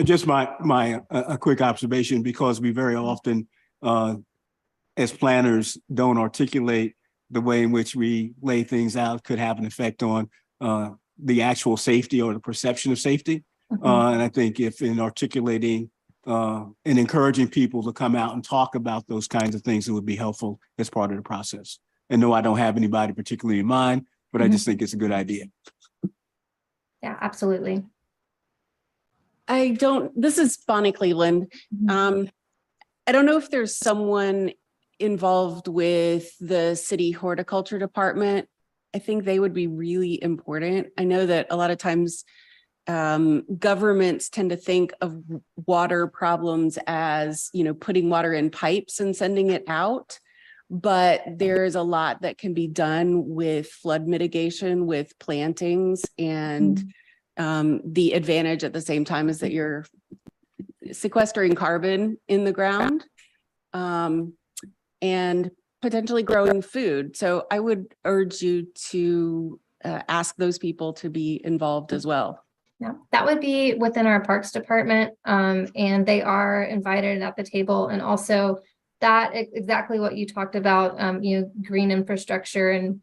Just a quick observation, because we very often, as planners, don't articulate the way in which we lay things out could have an effect on the actual safety or the perception of safety. And I think if in articulating and encouraging people to come out and talk about those kinds of things, it would be helpful as part of the process. And no, I don't have anybody particularly in mind, but I just think it's a good idea. Yeah, absolutely. This is Bonnie Cleveland. I don't know if there's someone involved with the city horticulture department. I think they would be really important. I know that a lot of times governments tend to think of water problems as, putting water in pipes and sending it out. But there's a lot that can be done with flood mitigation, with plantings, and the advantage at the same time is that you're sequestering carbon in the ground and potentially growing food. So I would urge you to ask those people to be involved as well. Yeah, that would be within our parks department, and they are invited at the table. And also that exactly what you talked about, green infrastructure and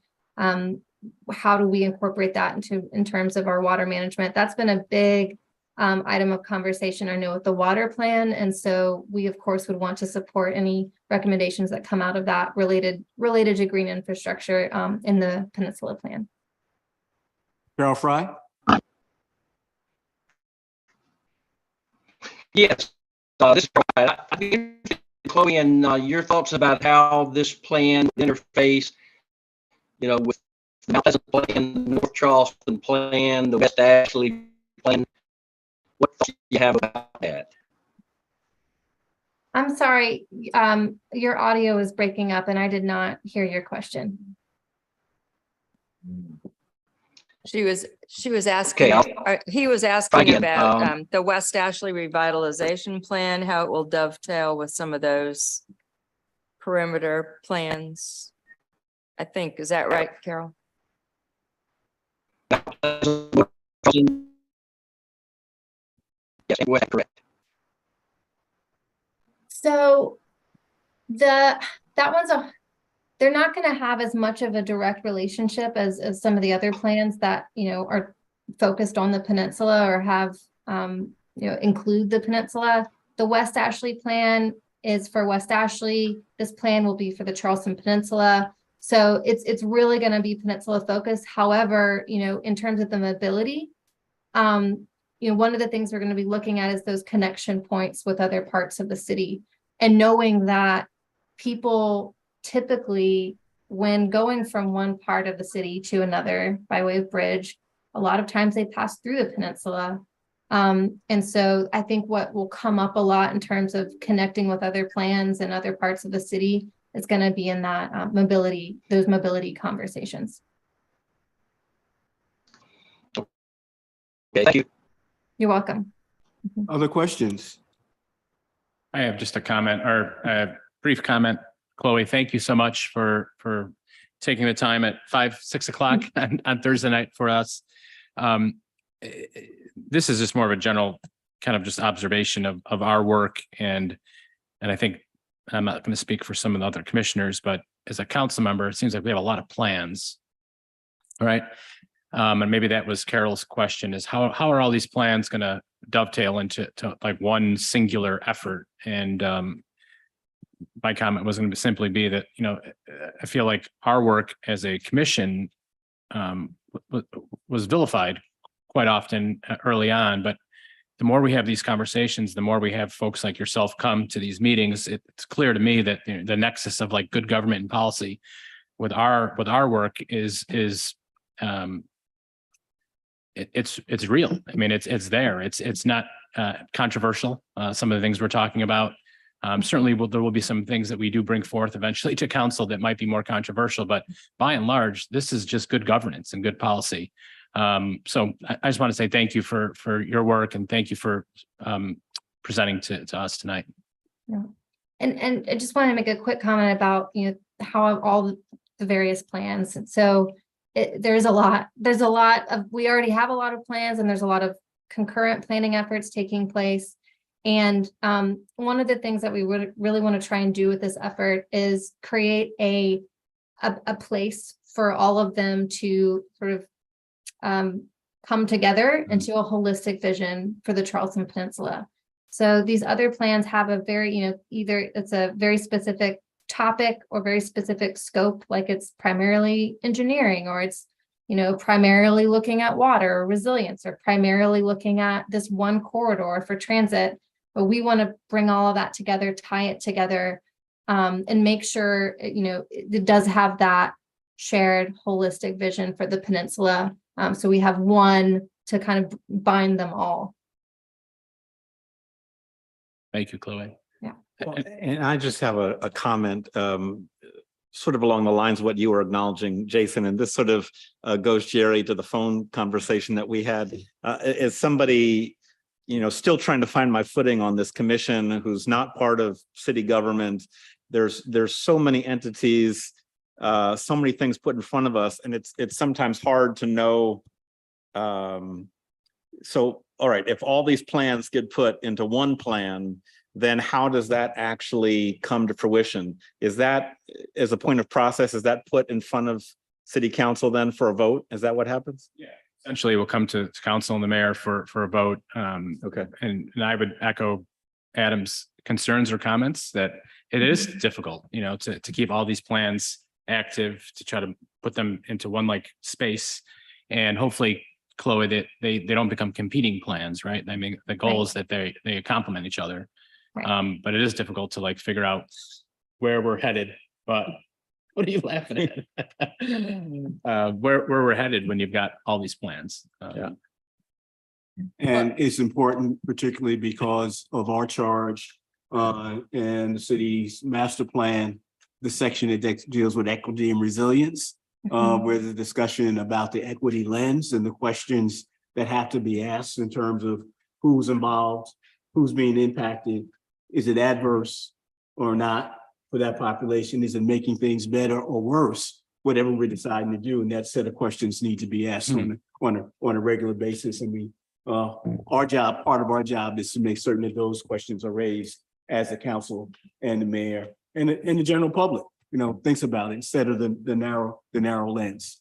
how do we incorporate that in terms of our water management. That's been a big item of conversation, I know, with the water plan. And so we, of course, would want to support any recommendations that come out of that related to green infrastructure in the Peninsula Plan. Carol Fry? Yes, this is Brian. I'd be interested, Chloe, in your thoughts about how this plan interface, with the Mount Pleasant plan, the North Charleston plan, the West Ashley plan. What thoughts do you have about that? I'm sorry, your audio is breaking up and I did not hear your question. She was asking, Okay, he was asking again, about the West Ashley revitalization plan, how it will dovetail with some of those perimeter plans. I think, is that right, Carol? Yes, correct. So that one's they're not going to have as much of a direct relationship as some of the other plans that, you know, are focused on the peninsula or have, you know, include the peninsula. The West Ashley plan is for West Ashley. This plan will be for the Charleston Peninsula. So it's really going to be peninsula focused. However, you know, in terms of the mobility, you know, one of the things we're going to be looking at is those connection points with other parts of the city, and knowing that people typically, when going from one part of the city to another by way of bridge, a lot of times they pass through the peninsula. And so I think what will come up a lot in terms of connecting with other plans and other parts of the city is going to be in that mobility, those mobility conversations. Okay, thank you. You're welcome. Other questions? I have just a comment or a brief comment. Chloe, thank you so much for taking the time at 5, 6 o'clock on Thursday night for us. This is just more of a general kind of just observation of our work. And I think I'm not going to speak for some of the other commissioners, but as a council member, it seems like we have a lot of plans. All right. And maybe that was Carol's question, is how are all these plans going to dovetail into like one singular effort? And my comment was going to simply be that, you know, I feel like our work as a commission was vilified quite often early on, but the more we have these conversations, the more we have folks like yourself come to these meetings, it's clear to me that, you know, the nexus of like good government and policy with our work is it's real. I mean, it's there. It's not controversial. Some of the things we're talking about. Certainly there will be some things that we do bring forth eventually to council that might be more controversial, but by and large, this is just good governance and good policy. So I just want to say thank you for your work, and thank you for presenting to us tonight. Yeah. And I just want to make a quick comment about, you know, how all the various plans. And so there's a lot of, we already have a lot of plans, and there's a lot of concurrent planning efforts taking place. And one of the things that we would really want to try and do with this effort is create a place for all of them to sort of come together into a holistic vision for the Charleston Peninsula. So these other plans have a very, you know, either it's a very specific topic or very specific scope, like it's primarily engineering, or it's, you know, primarily looking at water or resilience, or primarily looking at this one corridor for transit. But we want to bring all of that together, tie it together, and make sure, you know, it does have that shared holistic vision for the peninsula. So we have one to kind of bind them all. Thank you, Chloe. Yeah. Well, and I just have a comment, sort of along the lines of what you were acknowledging, Jason, and this sort of goes, Jerry, to the phone conversation that we had. As somebody, you know, still trying to find my footing on this commission, who's not part of city government, there's so many entities, so many things put in front of us, and it's sometimes hard to know. So, all right, if all these plans get put into one plan, then how does that actually come to fruition? Is that, as a point of process, is that put in front of city council then for a vote? Is that what happens? Yeah. Essentially, we'll come to council and the mayor for a vote. Okay. And I would echo Adam's concerns or comments that it is difficult, you know, to keep all these plans active, to try to put them into one like space, and hopefully, Chloe, that they don't become competing plans, right? I mean, the goal is that they complement each other. Right. But it is difficult to like figure out where we're headed. But What are you laughing at? Where we're headed when you've got all these plans. Yeah. And it's important, particularly because of our charge and the city's master plan, the section that deals with equity and resilience, where the discussion about the equity lens and the questions that have to be asked in terms of who's involved, who's being impacted, is it adverse or not for that population? Is it making things better or worse? Whatever we're deciding to do, and that set of questions need to be asked on a regular basis. And we, part of our job is to make certain that those questions are raised as the council and the mayor and the general public, thinks about it instead of the narrow lens.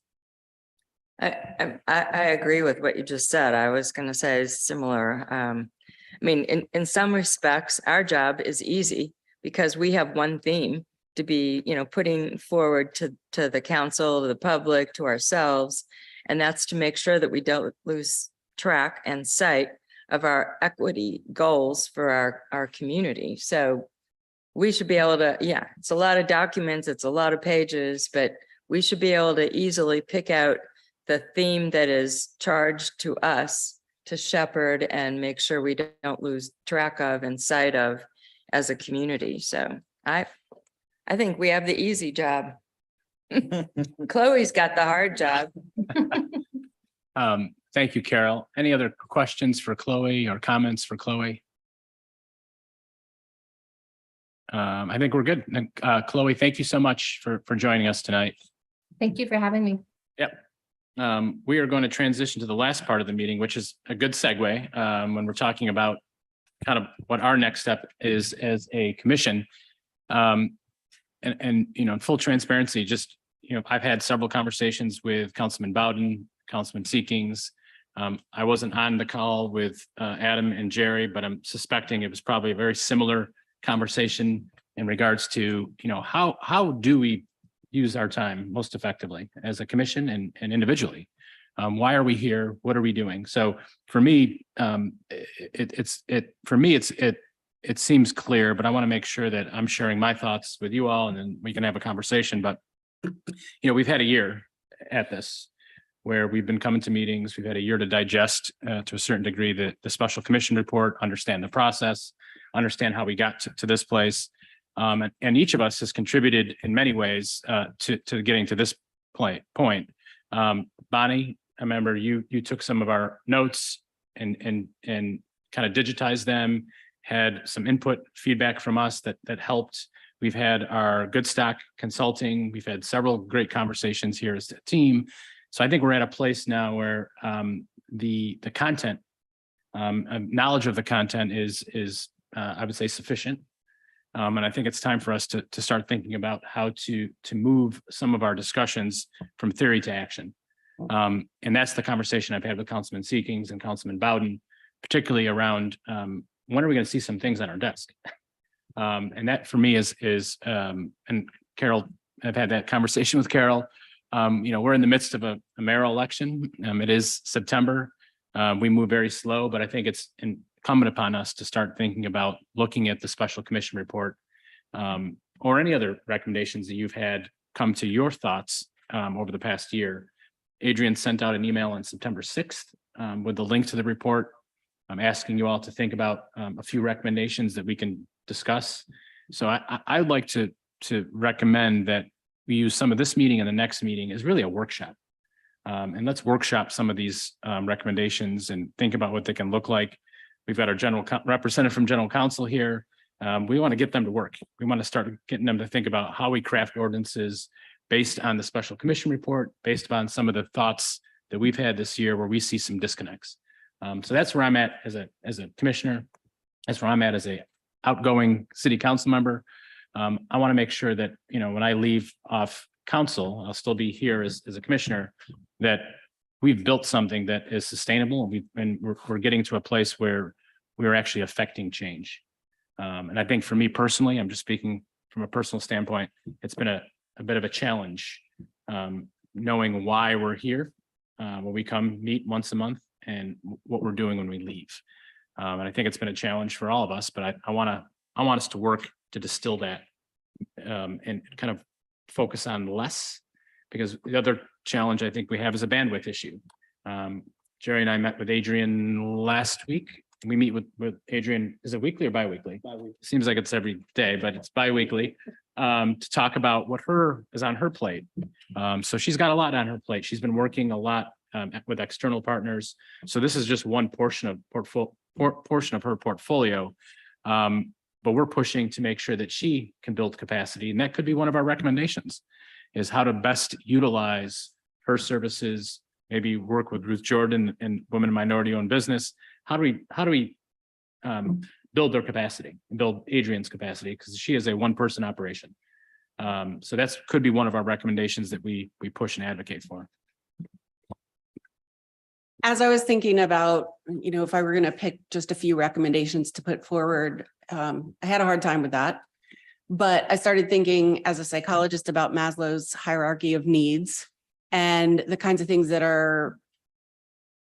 I agree with what you just said. I was going to say similar. I mean, in some respects, our job is easy because we have one theme to be, putting forward to the council, to the public, to ourselves. And that's to make sure that we don't lose track and sight of our equity goals for our community. So we should be able to, it's a lot of documents, it's a lot of pages, but we should be able to easily pick out the theme that is charged to us to shepherd and make sure we don't lose track of and sight of as a community. So I think we have the easy job. Chloe's got the hard job. Thank you, Carol. Any other questions for Chloe or comments for Chloe? I think we're good. Chloe, thank you so much for joining us tonight. Thank you for having me. Yep. We are going to transition to the last part of the meeting, which is a good segue when we're talking about kind of what our next step is as a commission. And in full transparency, just, I've had several conversations with Councilman Bowden, Councilman Seekings. I wasn't on the call with Adam and Jerry, but I'm suspecting it was probably a very similar conversation in regards to, how do we use our time most effectively as a commission and individually? Why are we here? What are we doing? So for me, it seems clear, but I want to make sure that I'm sharing my thoughts with you all, and then we can have a conversation. But we've had a year at this where we've been coming to meetings. We've had a year to digest to a certain degree the special commission report, understand the process, understand how we got to this place. And each of us has contributed in many ways to getting to this point. Bonnie, I remember you took some of our notes and kind of digitized them, had some input feedback from us that helped. We've had our Good Stock Consulting. We've had several great conversations here as a team. So I think we're at a place now where the content, knowledge of the content is I would say sufficient. And I think it's time for us to start thinking about how to move some of our discussions from theory to action. And that's the conversation I've had with Councilman Seekings and Councilman Bowden, particularly around when are we going to see some things on our desk? And that for me is and Carol, I've had that conversation with Carol. We're in the midst of a mayoral election. It is September. We move very slow, but I think it's incumbent upon us to start thinking about looking at the special commission report or any other recommendations that you've had come to your thoughts over the past year. Adrian sent out an email on September 6th with the link to the report. I'm asking you all to think about a few recommendations that we can discuss. So I'd like to recommend that we use some of this meeting and the next meeting is really a workshop. And let's workshop some of these recommendations and think about what they can look like. We've got our representative from General Counsel here. We want to get them to work. We want to start getting them to think about how we craft ordinances based on the special commission report, based upon some of the thoughts that we've had this year where we see some disconnects. So that's where I'm at as a commissioner. That's where I'm at as a outgoing city council member. I want to make sure that, when I leave off council, I'll still be here as a commissioner, that we've built something that is sustainable and we're getting to a place where we're actually affecting change. And I think for me personally, I'm just speaking from a personal standpoint, it's been a bit of a challenge knowing why we're here when we come meet once a month and what we're doing when we leave. And I think it's been a challenge for all of us, but I want us to work to distill that and kind of focus on less, because the other challenge I think we have is a bandwidth issue. Jerry and I met with Adrian last week. We meet with Adrian, is it weekly or bi-weekly? Seems like it's every day, but it's bi-weekly, to talk about what is on her plate. So she's got a lot on her plate. She's been working a lot with external partners. So this is just one portion of her portfolio. But we're pushing to make sure that she can build capacity. And that could be one of our recommendations, is how to best utilize her services, maybe work with Ruth Jordan and Women and Minority Owned Business. How do we build their capacity, and build Adrian's capacity, because she is a one-person operation. So that's could be one of our recommendations that we push and advocate for. As I was thinking about, if I were going to pick just a few recommendations to put forward, I had a hard time with that. But I started thinking as a psychologist about Maslow's hierarchy of needs and the kinds of things that are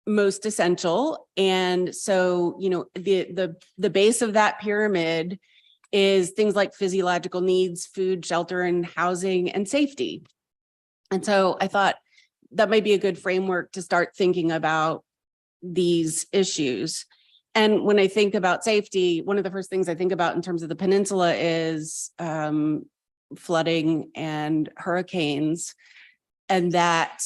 most essential. And so, the base of that pyramid is things like physiological needs, food, shelter, and housing, and safety. And so I thought that might be a good framework to start thinking about these issues. And when I think about safety, one of the first things I think about in terms of the peninsula is flooding and hurricanes. And that,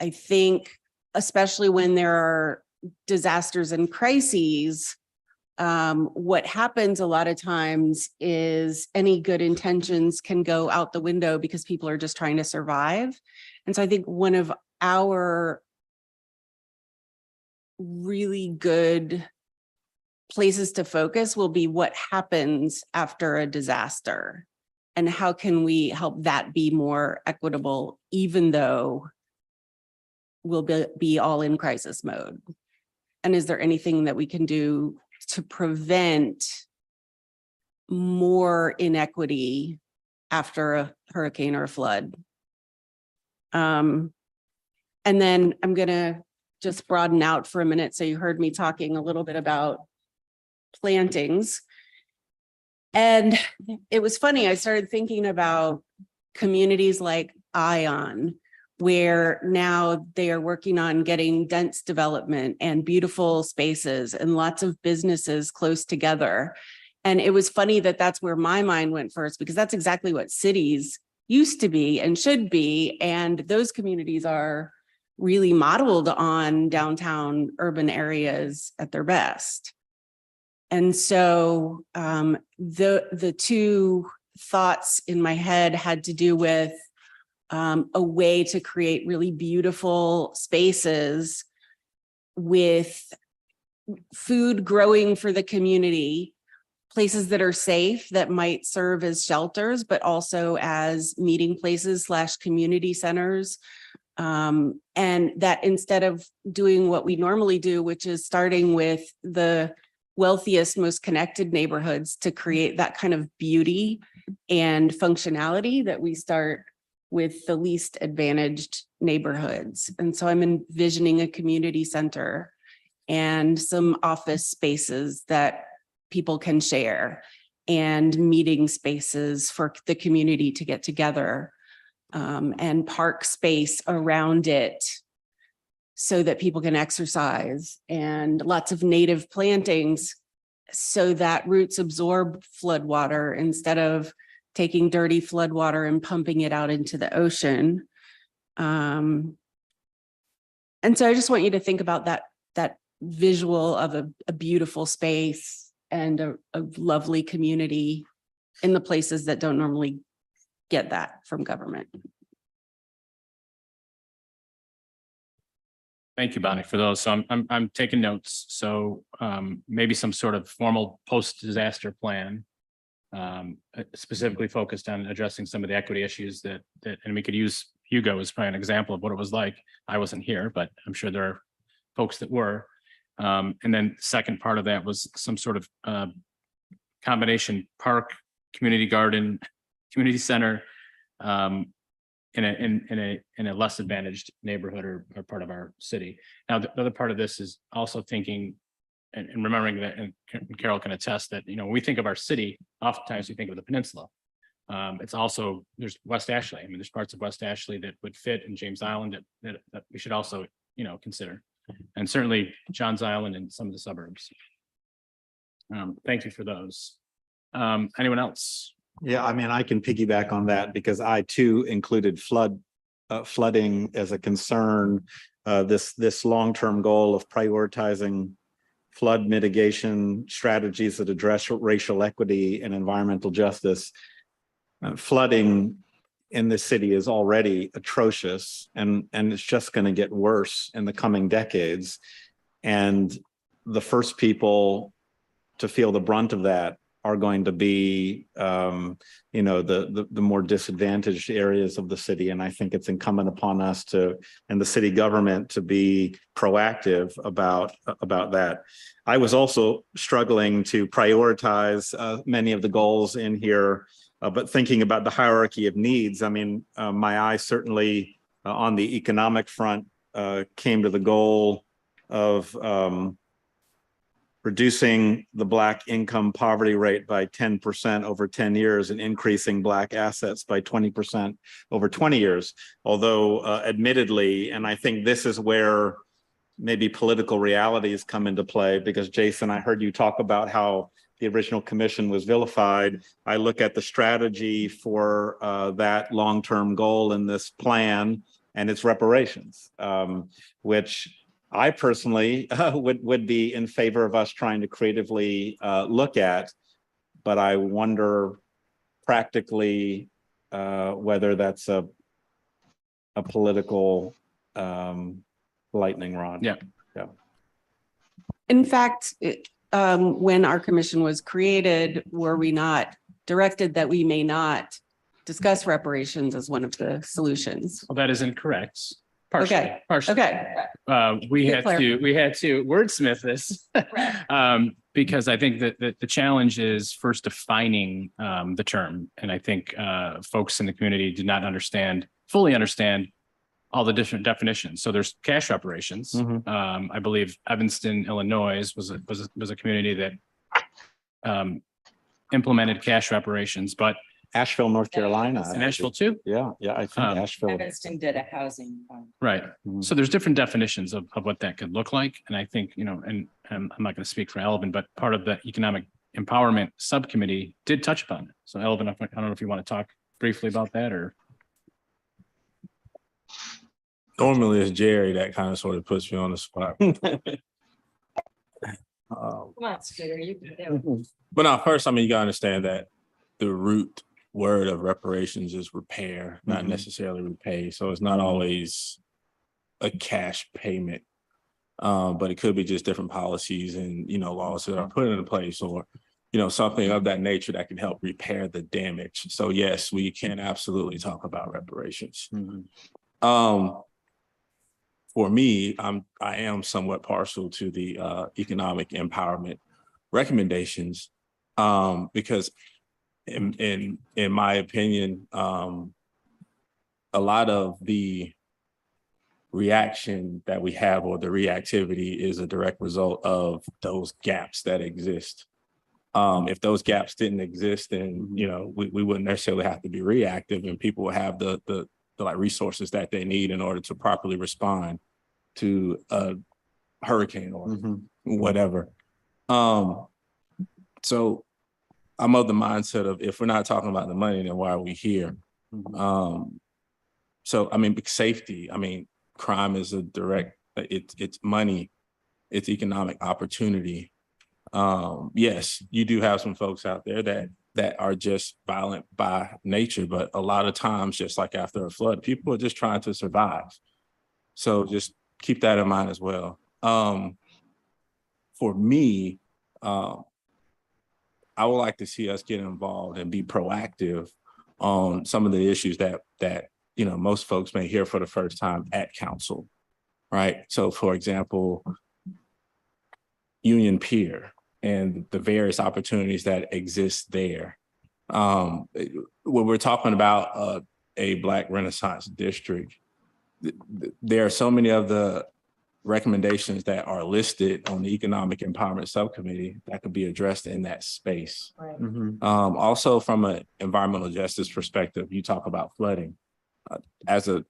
I think, especially when there are disasters and crises, what happens a lot of times is any good intentions can go out the window because people are just trying to survive. And so I think one of our really good places to focus will be what happens after a disaster and how can we help that be more equitable, even though we'll be all in crisis mode. And is there anything that we can do to prevent more inequity after a hurricane or a flood? And then I'm going to just broaden out for a minute. So you heard me talking a little bit about plantings. And it was funny, I started thinking about communities like Ion, where now they are working on getting dense development and beautiful spaces and lots of businesses close together. And it was funny that that's where my mind went first, because that's exactly what cities used to be and should be. And those communities are really modeled on downtown urban areas at their best. And so the two thoughts in my head had to do with a way to create really beautiful spaces with food growing for the community, places that are safe that might serve as shelters, but also as meeting places / community centers. And that instead of doing what we normally do, which is starting with the wealthiest, most connected neighborhoods to create that kind of beauty and functionality, that we start with the least advantaged neighborhoods. And so I'm envisioning a community center and some office spaces that people can share and meeting spaces for the community to get together, and park space around it so that people can exercise, and lots of native plantings so that roots absorb flood water instead of taking dirty flood water and pumping it out into the ocean. And so I just want you to think about that visual of a beautiful space and a lovely community in the places that don't normally get that from government. Thank you, Bonnie, for those. So I'm taking notes. So maybe some sort of formal post-disaster plan, specifically focused on addressing some of the equity issues and we could use Hugo as probably an example of what it was like. I wasn't here, but I'm sure there are folks that were. And then the second part of that was some sort of combination park, community garden, community center, in a less advantaged neighborhood or part of our city. Now, the other part of this is also thinking and remembering that, and Carol can attest that, when we think of our city, oftentimes we think of the peninsula. It's also, there's West Ashley. I mean, there's parts of West Ashley that would fit in James Island that we should also, consider. And certainly Johns Island and some of the suburbs. Thank you for those. Anyone else? Yeah, I mean, I can piggyback on that because I too included flooding as a concern. This long-term goal of prioritizing flood mitigation strategies that address racial equity and environmental justice. Flooding in this city is already atrocious, and it's just going to get worse in the coming decades. And the first people to feel the brunt of that are going to be, the more disadvantaged areas of the city. And I think it's incumbent upon us and the city government to be proactive about that. I was also struggling to prioritize many of the goals in here, but thinking about the hierarchy of needs. I mean, my eye certainly on the economic front came to the goal of reducing the Black income poverty rate by 10% over 10 years and increasing Black assets by 20% over 20 years. Although admittedly, and I think this is where maybe political realities come into play, because Jason, I heard you talk about how the original commission was vilified. I look at the strategy for that long-term goal in this plan, and it's reparations, which I personally would be in favor of us trying to creatively look at, but I wonder practically whether that's a political lightning rod. Yeah. In fact, when our commission was created, were we not directed that we may not discuss reparations as one of the solutions? Well, that is incorrect. Partially. Okay. Partially. Okay. We had to wordsmith this because I think that the challenge is first defining the term, and I think folks in the community did not fully understand all the different definitions. So there's cash reparations. I believe Evanston, Illinois was a community that implemented cash reparations, but Asheville, North Carolina. in Asheville too. Yeah, I think Asheville. Evanston did a housing fund. Right. Mhm. So there's different definitions of what that could look like. And I think, and I'm not going to speak for Elvin, but part of the economic empowerment subcommittee did touch upon it. So Elvin, I don't know if you want to talk briefly about that or. Normally it's Jerry that kind of sort of puts me on the spot. Come on, Scooter, you can do it. But now first, I mean, you gotta understand that the root word of reparations is repair, not Mhm. necessarily repay. So it's not always a cash payment. But it could be just different policies and, laws that are put into place or, something of that nature that can help repair the damage. So yes, we can absolutely talk about reparations. Mhm. For me, I am somewhat partial to the economic empowerment recommendations because in my opinion, a lot of the reaction that we have or the reactivity is a direct result of those gaps that exist. If those gaps didn't exist, then we wouldn't necessarily have to be reactive, and people would have the resources that they need in order to properly respond to a hurricane or whatever. So I'm of the mindset of, if we're not talking about the money, then why are we here? So I mean, safety. I mean, crime is a direct. It's money. It's economic opportunity. Yes, you do have some folks out there that are just violent by nature, but a lot of times, just like after a flood, people are just trying to survive. So just keep that in mind as well. For me, I would like to see us get involved and be proactive on some of the issues that most folks may hear for the first time at council, right? So for example, Union Pier and the various opportunities that exist there. When we're talking about a Black Renaissance district, there are so many of the recommendations that are listed on the Economic Empowerment Subcommittee that could be addressed in that space. Also from an environmental justice perspective, you talk about flooding. As an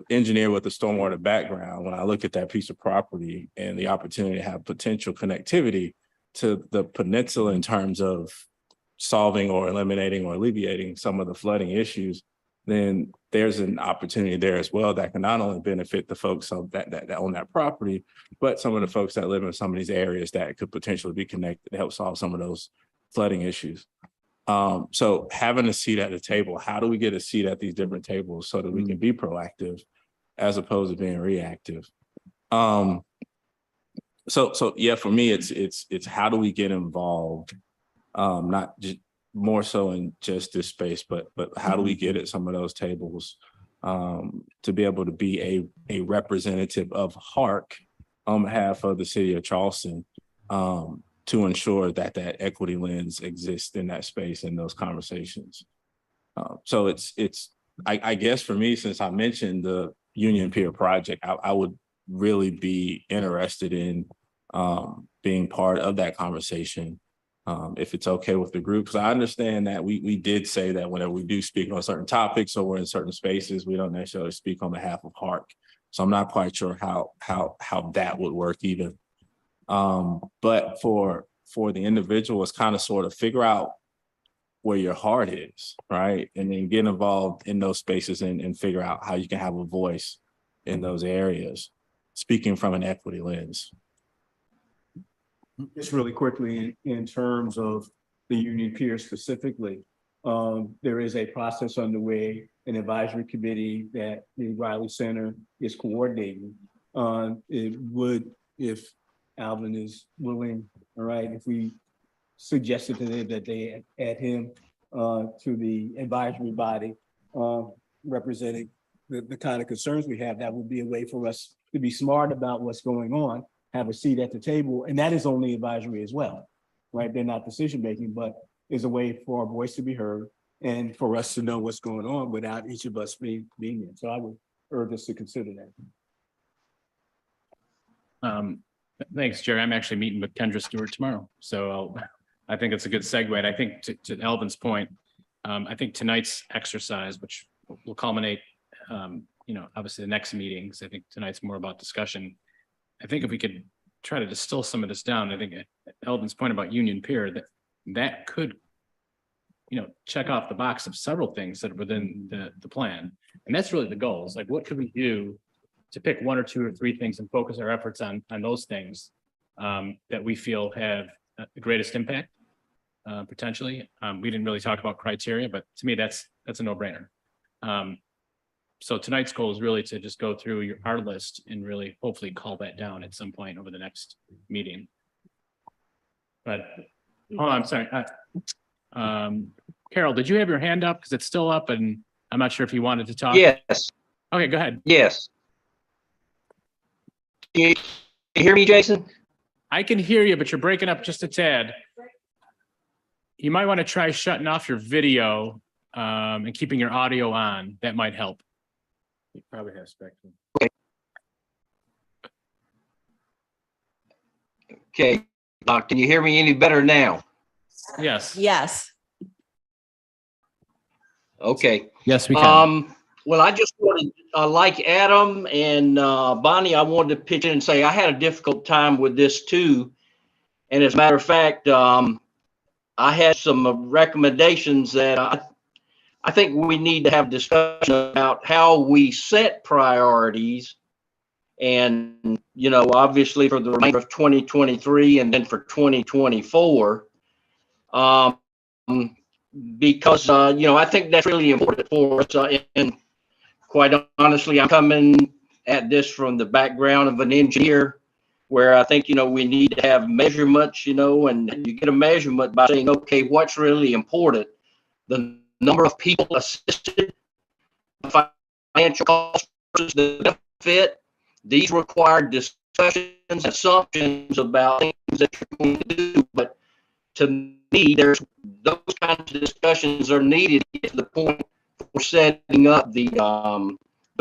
engineer with a stormwater background, when I look at that piece of property and the opportunity to have potential connectivity to the peninsula in terms of solving or eliminating or alleviating some of the flooding issues, then there's an opportunity there as well that can not only benefit the folks that own that property, but some of the folks that live in some of these areas that could potentially be connected to help solve some of those flooding issues. So having a seat at the table, how do we get a seat at these different tables so that we can be proactive as opposed to being reactive? So yeah, for me, it's how do we get involved? Not just more so in just this space, but how do we get at some of those tables to be able to be a representative of HARC on behalf of the city of Charleston, to ensure that that equity lens exists in that space in those conversations. So I guess for me, since I mentioned the Union Pier project, I would really be interested in being part of that conversation, if it's okay with the group. Because I understand that we did say that whenever we do speak on certain topics or we're in certain spaces, we don't necessarily speak on behalf of HARC. So I'm not quite sure how that would work either. But for the individual, it's kind of sort of figure out where your heart is, right? And then get involved in those spaces and figure out how you can have a voice in those areas, speaking from an equity lens. Just really quickly, in terms of the Union Pier specifically, there is a process underway, an advisory committee that the Riley Center is coordinating. It would, if Alvin is willing, all right, if we suggested to them that they add him to the advisory body representing the kind of concerns we have, that would be a way for us to be smart about what's going on, have a seat at the table, and that is only advisory as well, right? They're not decision making, but is a way for our voice to be heard and for us to know what's going on without each of us being there. So I would urge us to consider that. Thanks, Jerry. I'm actually meeting with Kendra Stewart tomorrow, so I think it's a good segue. And I think to Alvin's point, I think tonight's exercise, which will culminate, obviously the next meetings. I think tonight's more about discussion. I think if we could try to distill some of this down, I think Alvin's point about Union Pier, that could, check off the box of several things that are within the plan. And that's really the goal. Is like, what could we do to pick one or two or three things and focus our efforts on those things that we feel have the greatest impact, potentially. We didn't really talk about criteria, but to me, that's a no-brainer. So tonight's goal is really to just go through our list and really hopefully call that down at some point over the next meeting. But, I'm sorry. Carol, did you have your hand up? Because it's still up and I'm not sure if you wanted to talk. Yes. Okay, go ahead. Yes. Can you hear me, Jason? I can hear you, but you're breaking up just a tad. You might want to try shutting off your video and keeping your audio on. That might help. You probably have spectrum. Okay. Can you hear me any better now? Yes. Yes. Okay. Yes, we can. Well, I just wanted, like Adam and Bonnie, I wanted to pitch in and say I had a difficult time with this too. And as a matter of fact, I had some recommendations that I think we need to have discussion about how we set priorities. And, obviously for the remainder of 2023 and then for 2024. Because, I think that's really important for us. And quite honestly, I'm coming at this from the background of an engineer where I think, we need to have measurements, and you get a measurement by saying, okay, what's really important? The number of people assisted, the financial cost versus the benefit. These require discussions, assumptions about things that you're going to do. But to me, those kinds of discussions are needed to get to the point for setting up the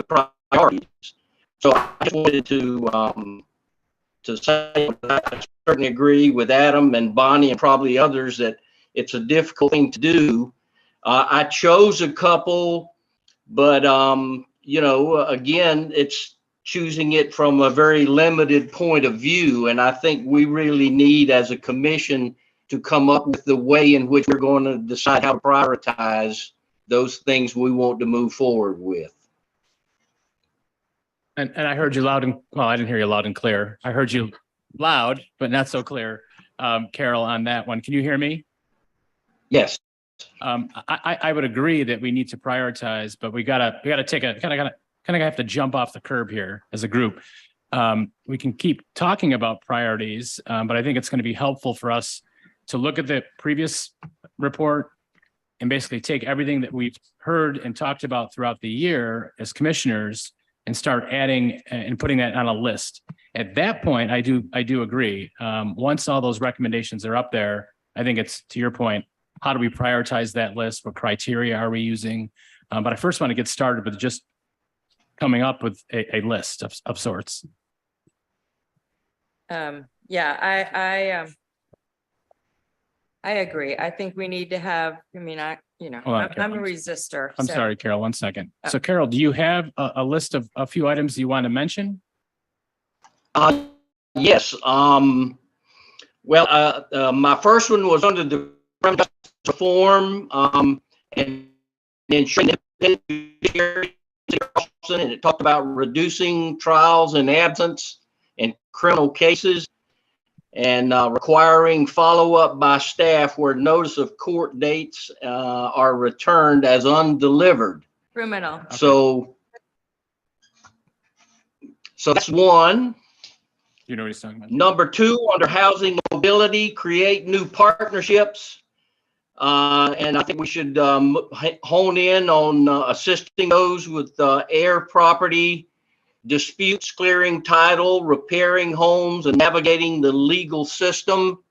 priorities. So I just wanted to to say, but I certainly agree with Adam and Bonnie and probably others that it's a difficult thing to do. I chose a couple, but you know, again, it's choosing it from a very limited point of view. And I think we really need, as a commission, to come up with the way in which we're going to decide how to prioritize those things we want to move forward with. And I heard you loud and, well, I didn't hear you loud and clear. I heard you loud, but not so clear, Carol, on that one. Can you hear me? Yes. I would agree that we need to prioritize, but we gotta take a kind of have to jump off the curb here as a group. We can keep talking about priorities, but I think it's going to be helpful for us to look at the previous report and basically take everything that we've heard and talked about throughout the year as commissioners and start adding and putting that on a list. At that point, I do agree. Once all those recommendations are up there, I think it's, to your point, how do we prioritize that list? What criteria are we using? But I first want to get started with just coming up with a list of sorts. Yeah, I agree. I think we need to have, I mean, I'm a resistor. I'm so- sorry, Carol, 1 second. So Carol, do you have a list of a few items you want to mention? Yes. Well, my first one was under the reform, and then and it talked about reducing trials and absence in criminal cases and requiring follow-up by staff where notice of court dates are returned as undelivered. Criminal. Okay. So that's one. You know what he's talking about? Number two, under housing mobility, create new partnerships. And I think we should hone in on assisting those with air property disputes, clearing title, repairing homes, and navigating the legal system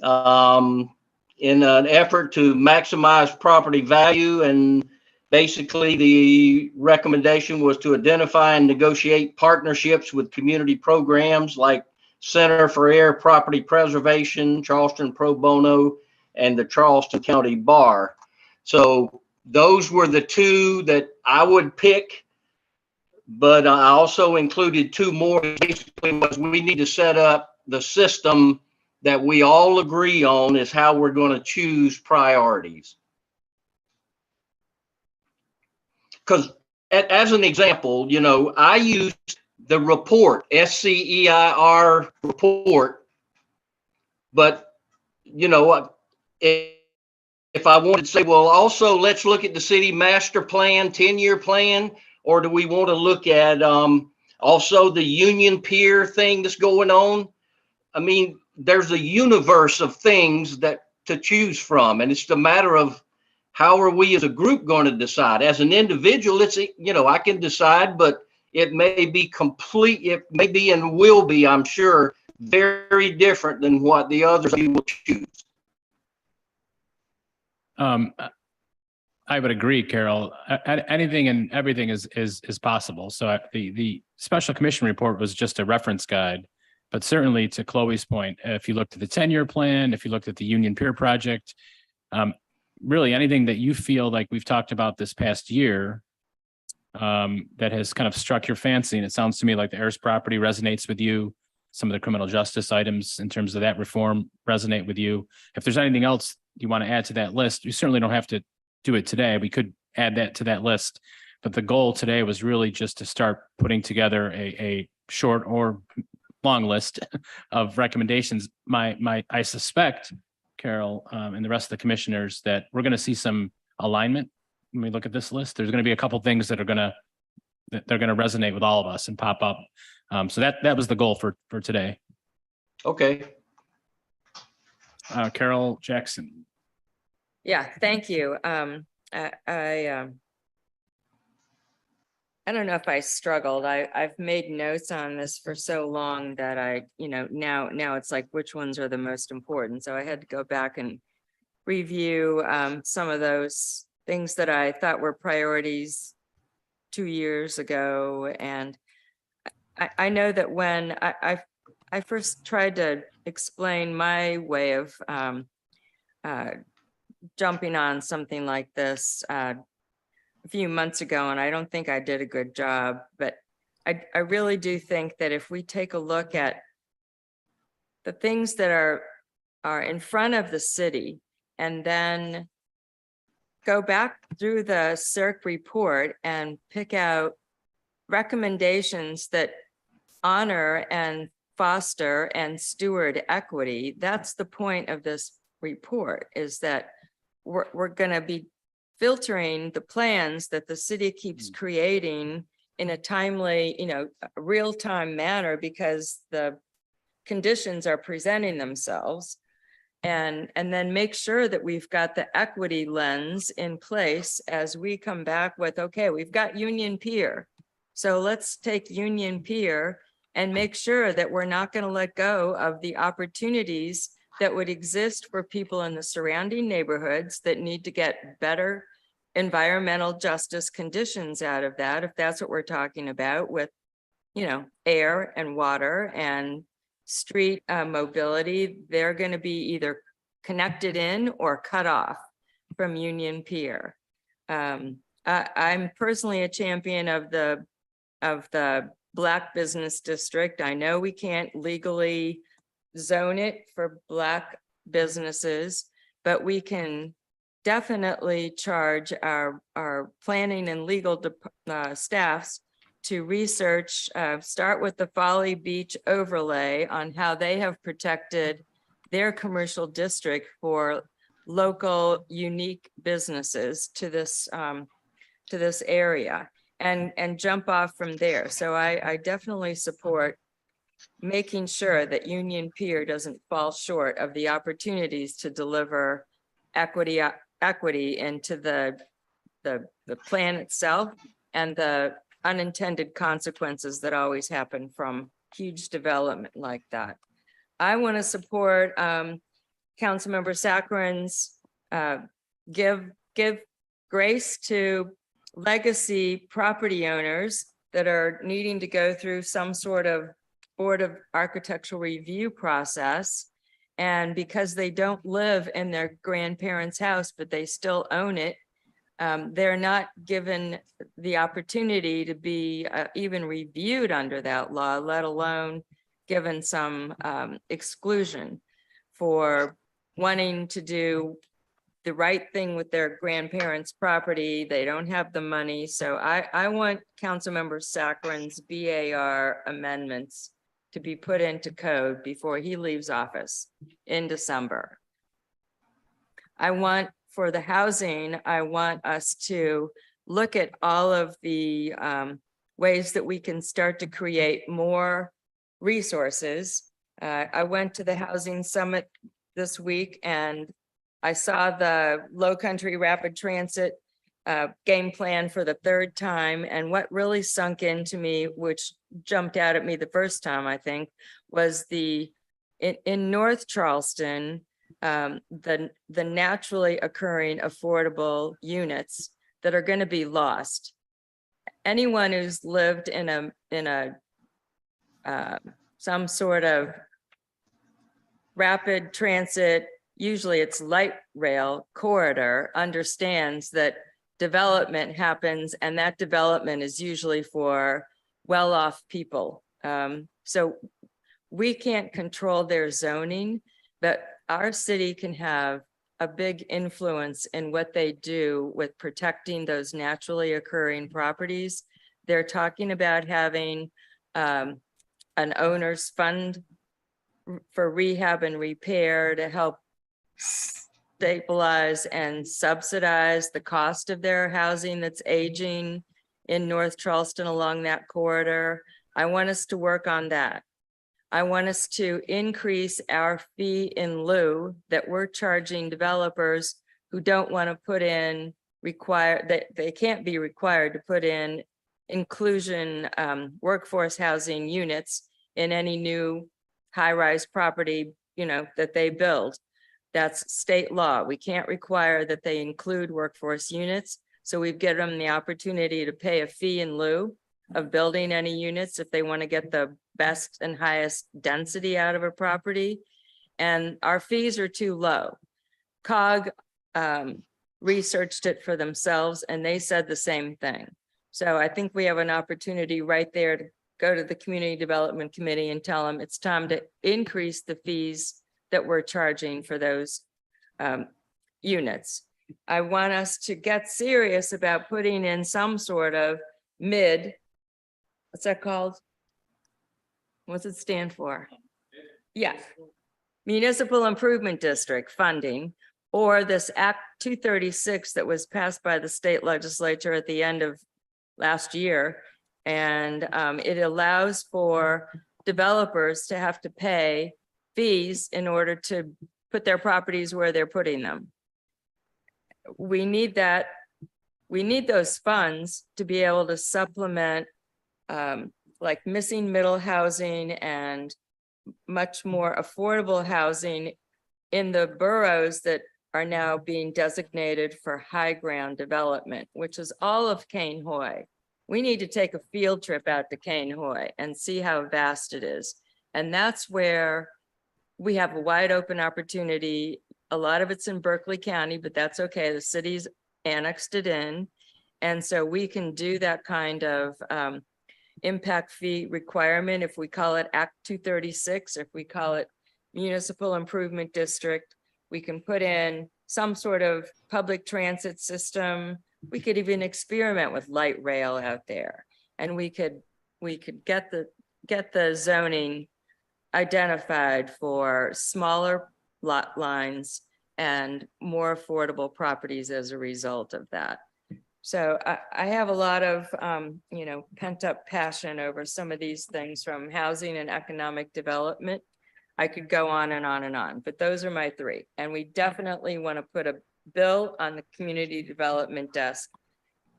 in an effort to maximize property value. And basically, the recommendation was to identify and negotiate partnerships with community programs like Center for Air Property Preservation, Charleston Pro Bono, and the Charleston County Bar. So those were the two that I would pick, but I also included two more. Basically, was we need to set up the system that we all agree on is how we're going to choose priorities. Because as an example, you know, I used the report, SCEIR report, but, you know, if I wanted to say, well, also let's look at the city master plan, 10-year plan, or do we want to look at also the Union Pier thing that's going on? I mean, there's a universe of things that to choose from, and it's the matter of how are we as a group going to decide? As an individual, it's, you know, I can decide, but it may be it may be and will be, I'm sure, very different than what the others will choose. I would agree, Carol. Anything and everything is possible. So the special commission report was just a reference guide, but certainly to Chloe's point, if you looked at the 10-year plan, if you looked at the Union Pier project, really anything that you feel like we've talked about this past year that has kind of struck your fancy, and it sounds to me like the heirs property resonates with you. Some of the criminal justice items in terms of that reform resonate with you. If there's anything else you want to add to that list, you certainly don't have to do it today. We could add that to that list. But the goal today was really just to start putting together a short or long list of recommendations. I suspect, Carol, and the rest of the commissioners, that we're going to see some alignment when we look at this list. There's going to be a couple things that are going to resonate with all of us and pop up. So that was the goal for today. Okay. Carol Jackson. Yeah, thank you. I don't know if I struggled. I've made notes on this for so long that now it's like, which ones are the most important? So I had to go back and review some of those things that I thought were priorities 2 years ago. And I know that when I I first tried to explain my way of jumping on something like this a few months ago, and I don't think I did a good job, but I really do think that if we take a look at the things that are in front of the city and then go back through the CERC report and pick out recommendations that honor and foster and steward equity, that's the point of this report, is that we're going to be filtering the plans that the city keeps creating in a timely, real-time manner, because the conditions are presenting themselves, and then make sure that we've got the equity lens in place as we come back with, okay, we've got Union Pier. So let's take Union Pier and make sure that we're not going to let go of the opportunities that would exist for people in the surrounding neighborhoods that need to get better environmental justice conditions out of that, if that's what we're talking about with, air and water and street mobility. They're going to be either connected in or cut off from Union Pier. I'm personally a champion of the Black Business District. I know we can't legally zone it for Black businesses, but we can definitely charge our planning and legal staffs to research, start with the Folly Beach overlay on how they have protected their commercial district for local unique businesses to this area, and jump off from there. So I definitely support making sure that Union Pier doesn't fall short of the opportunities to deliver equity into the plan itself and the unintended consequences that always happen from huge development like that. I want to support Councilmember Saccharin's give grace to legacy property owners that are needing to go through some sort of Board of Architectural Review process. And because they don't live in their grandparents' house, but they still own it, they're not given the opportunity to be even reviewed under that law, let alone given some exclusion for wanting to do the right thing with their grandparents' property. They don't have the money. So I want Councilmember Saccharin's BAR amendments to be put into code before he leaves office in December. I want, for the housing, I want us to look at all of the ways that we can start to create more resources. I went to the Housing Summit this week and I saw the Low Country Rapid Transit game plan for the third time. And what really sunk into me, which jumped out at me the first time, I think, was in North Charleston, the naturally occurring affordable units that are going to be lost. Anyone who's lived in some sort of rapid transit, usually it's light rail corridor, understands that development happens, and that development is usually for well-off people. So we can't control their zoning, but our city can have a big influence in what they do with protecting those naturally occurring properties. They're talking about having an owner's fund for rehab and repair to help stabilize and subsidize the cost of their housing that's aging in North Charleston along that corridor. I want us to work on that. I want us to increase our fee in lieu that we're charging developers who don't want to put in that they can't be required to put in inclusion workforce housing units in any new high-rise property, that they build. That's state law. We can't require that they include workforce units. So we've given them the opportunity to pay a fee in lieu of building any units if they want to get the best and highest density out of a property. And our fees are too low. COG researched it for themselves and they said the same thing. So I think we have an opportunity right there to go to the Community Development Committee and tell them it's time to increase the fees that we're charging for those units. I want us to get serious about putting in some sort of what's that called? What's it stand for? Yeah. Municipal Improvement District funding, or this Act 236 that was passed by the state legislature at the end of last year. And it allows for developers to have to pay fees in order to put their properties where they're putting them. We need that. We need those funds to be able to supplement like missing middle housing and much more affordable housing in the boroughs that are now being designated for high ground development, which is all of Cane Hoy. We need to take a field trip out to Cane Hoy and see how vast it is. And that's where we have a wide open opportunity. A lot of it's in Berkeley County, but that's okay. The city's annexed it in. And so we can do that kind of impact fee requirement. If we call it Act 236, if we call it Municipal Improvement District, we can put in some sort of public transit system. We could even experiment with light rail out there, and we could get the zoning identified for smaller lot lines and more affordable properties as a result of that. So I have a lot of pent up passion over some of these things, from housing and economic development. I could go on and on and on, but those are my three. And we definitely want to put a bill on the community development desk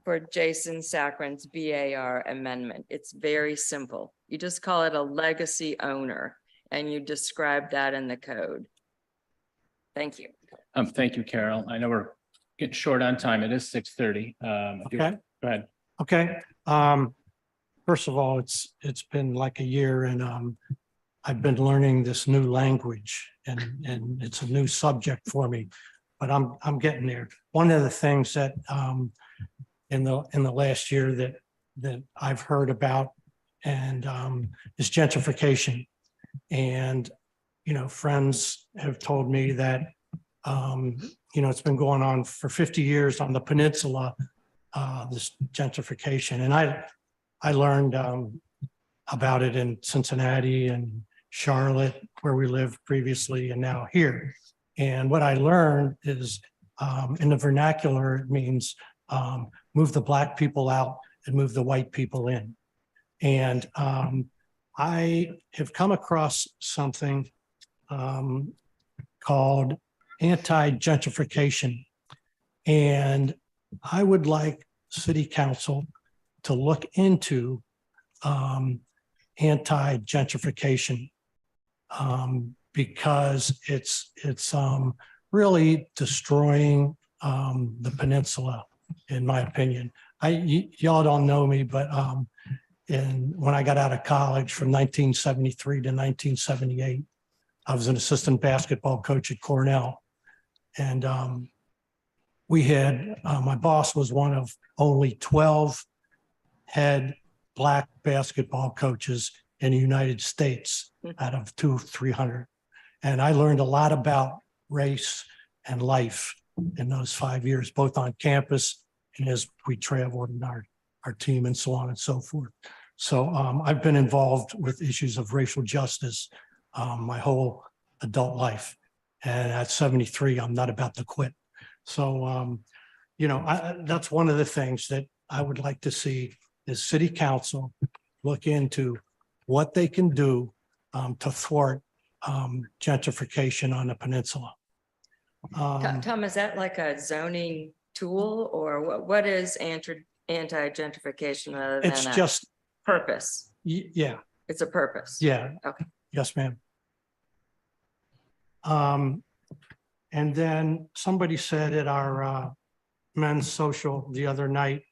for Jason Saccharin's BAR amendment. It's very simple. You just call it a legacy owner and you describe that in the code. Thank you. Thank you, Carol. I know we're getting short on time. It is 6:30. Okay. Go ahead. Okay. First of all, it's been like a year, and I've been learning this new language, and it's a new subject for me, but I'm getting there. One of the things that in the last year that I've heard about and is gentrification. And friends have told me that it's been going on for 50 years on the peninsula, this gentrification. And I learned about it in Cincinnati and Charlotte, where we lived previously, and now here. And what I learned is in the vernacular, it means move the Black people out and move the white people in. And I have come across something called anti-gentrification. And I would like City Council to look into anti-gentrification because it's really destroying the peninsula, in my opinion. Y'all don't know me, but when I got out of college from 1973 to 1978, I was an assistant basketball coach at Cornell. And we had, my boss was one of only 12 head Black basketball coaches in the United States out of 200-300. And I learned a lot about race and life in those 5 years, both on campus and as we traveled in our team and so on and so forth. So I've been involved with issues of racial justice my whole adult life. And at 73, I'm not about to quit. So, that's one of the things that I would like to see is City Council look into what they can do to thwart gentrification on the peninsula. Tom, is that like a zoning tool, or what is anti-gentrification other than It's a just, purpose? yeah, It's a purpose. yeah. Okay. Yes, ma'am. And then somebody said at our men's social the other night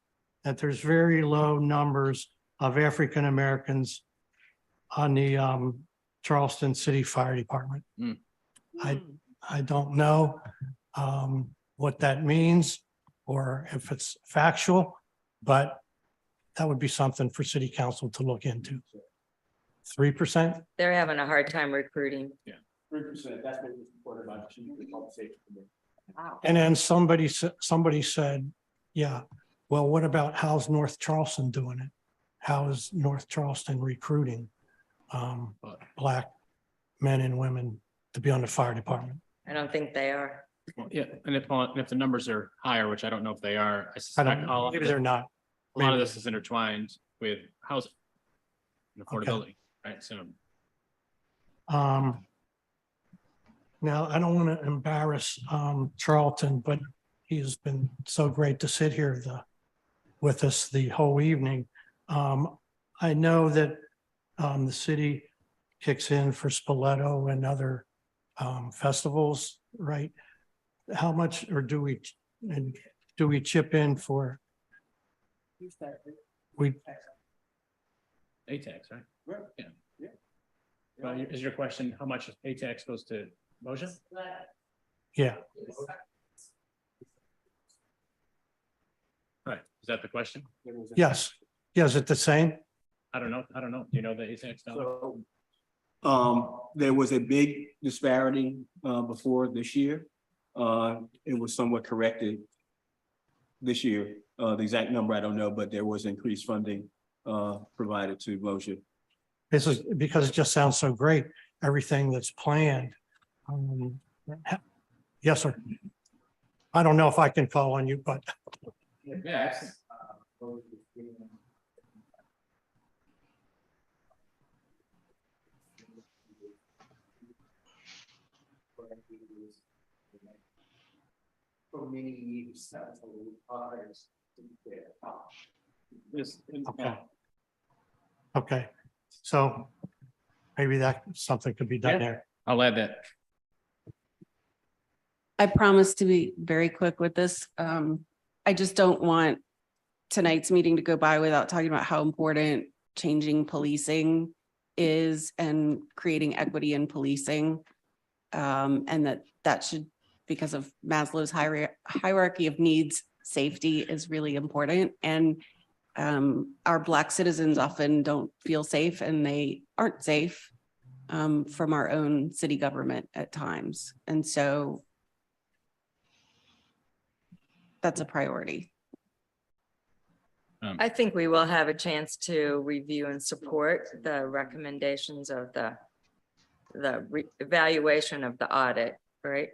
that there's very low numbers of African Americans on the Charleston City Fire Department. Mm. I don't know what that means or if it's factual, but that would be something for city council to look into. 3%? They're having a hard time recruiting. 3%, that's what was reported by the chief of the public safety committee. And then somebody said, yeah, well, what about how's North Charleston doing it? How is North Charleston recruiting Black men and women to be on the fire department? I don't think they are. Well, yeah, and if the numbers are higher, which I don't know if they are, I I suspect don't, maybe they're not. a lot of maybe. this is intertwined with housing and affordability, right? So Now, I don't want to embarrass Charlton, but he's been so great to sit here with us the whole evening. I know that the city kicks in for Spoleto and other festivals, right? How much, or do we chip in for? We, ATAX, right? Yeah. Is your question, how much ATAX goes to Moja? yeah, Right, is that the question? yes. Yeah, is it the same? I don't know. Do you know the ATAX number? So, there was a big disparity, before this year. It was somewhat corrected this year. The exact number, I don't know, but there was increased funding, provided to Moja. This is because it just sounds so great, everything that's planned. Yes, sir. I don't know if I can call on you, but Yeah. For many years, okay. Okay, so maybe that something could be done Yeah. there. I'll add that. I promise to be very quick with this. I just don't want tonight's meeting to go by without talking about how important changing policing is and creating equity in policing. And that should, because of Maslow's hierarchy of needs, safety is really important. And our Black citizens often don't feel safe, and they aren't safe from our own city government at times. And so that's a priority. I think we will have a chance to review and support the recommendations of the evaluation of the audit, right?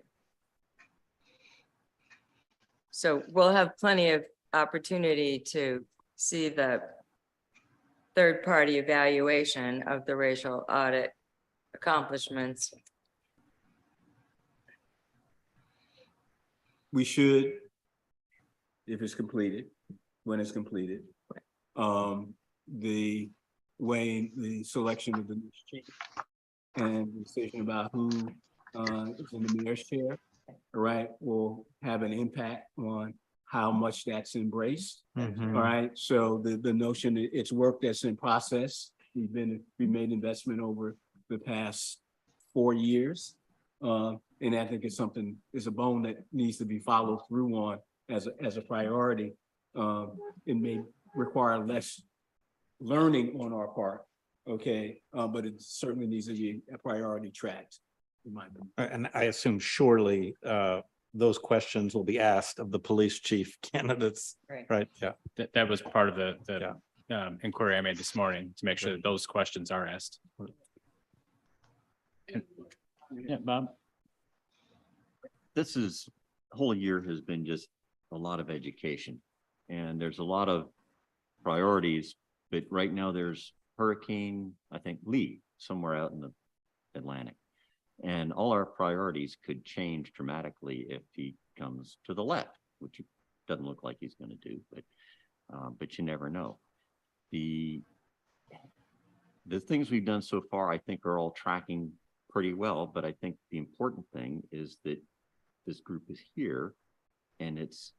So we'll have plenty of opportunity to see the third-party evaluation of the racial audit accomplishments. We should, if it's completed, when it's completed, the way the selection of the next chief and decision about who is in the mayor's chair, right, will have an impact on how much that's embraced. All right, so the notion that it's work that's in process. We made investment over the past 4 years. And I think it's a bone that needs to be followed through on as a priority. It may require less learning on our part, okay, but it certainly needs to be a priority tracked, in my opinion. And I assume surely those questions will be asked of the police chief candidates, right? Yeah. That was part of the inquiry I made this morning to make sure that those questions are asked. Yeah, Bob? This whole year has been just a lot of education, and there's a lot of priorities, but right now there's Hurricane, I think Lee, somewhere out in the Atlantic. And all our priorities could change dramatically if he comes to the left, which it doesn't look like he's going to do, but you never know. The things we've done so far, I think, are all tracking pretty well, but I think the important thing is that this group is here, and it's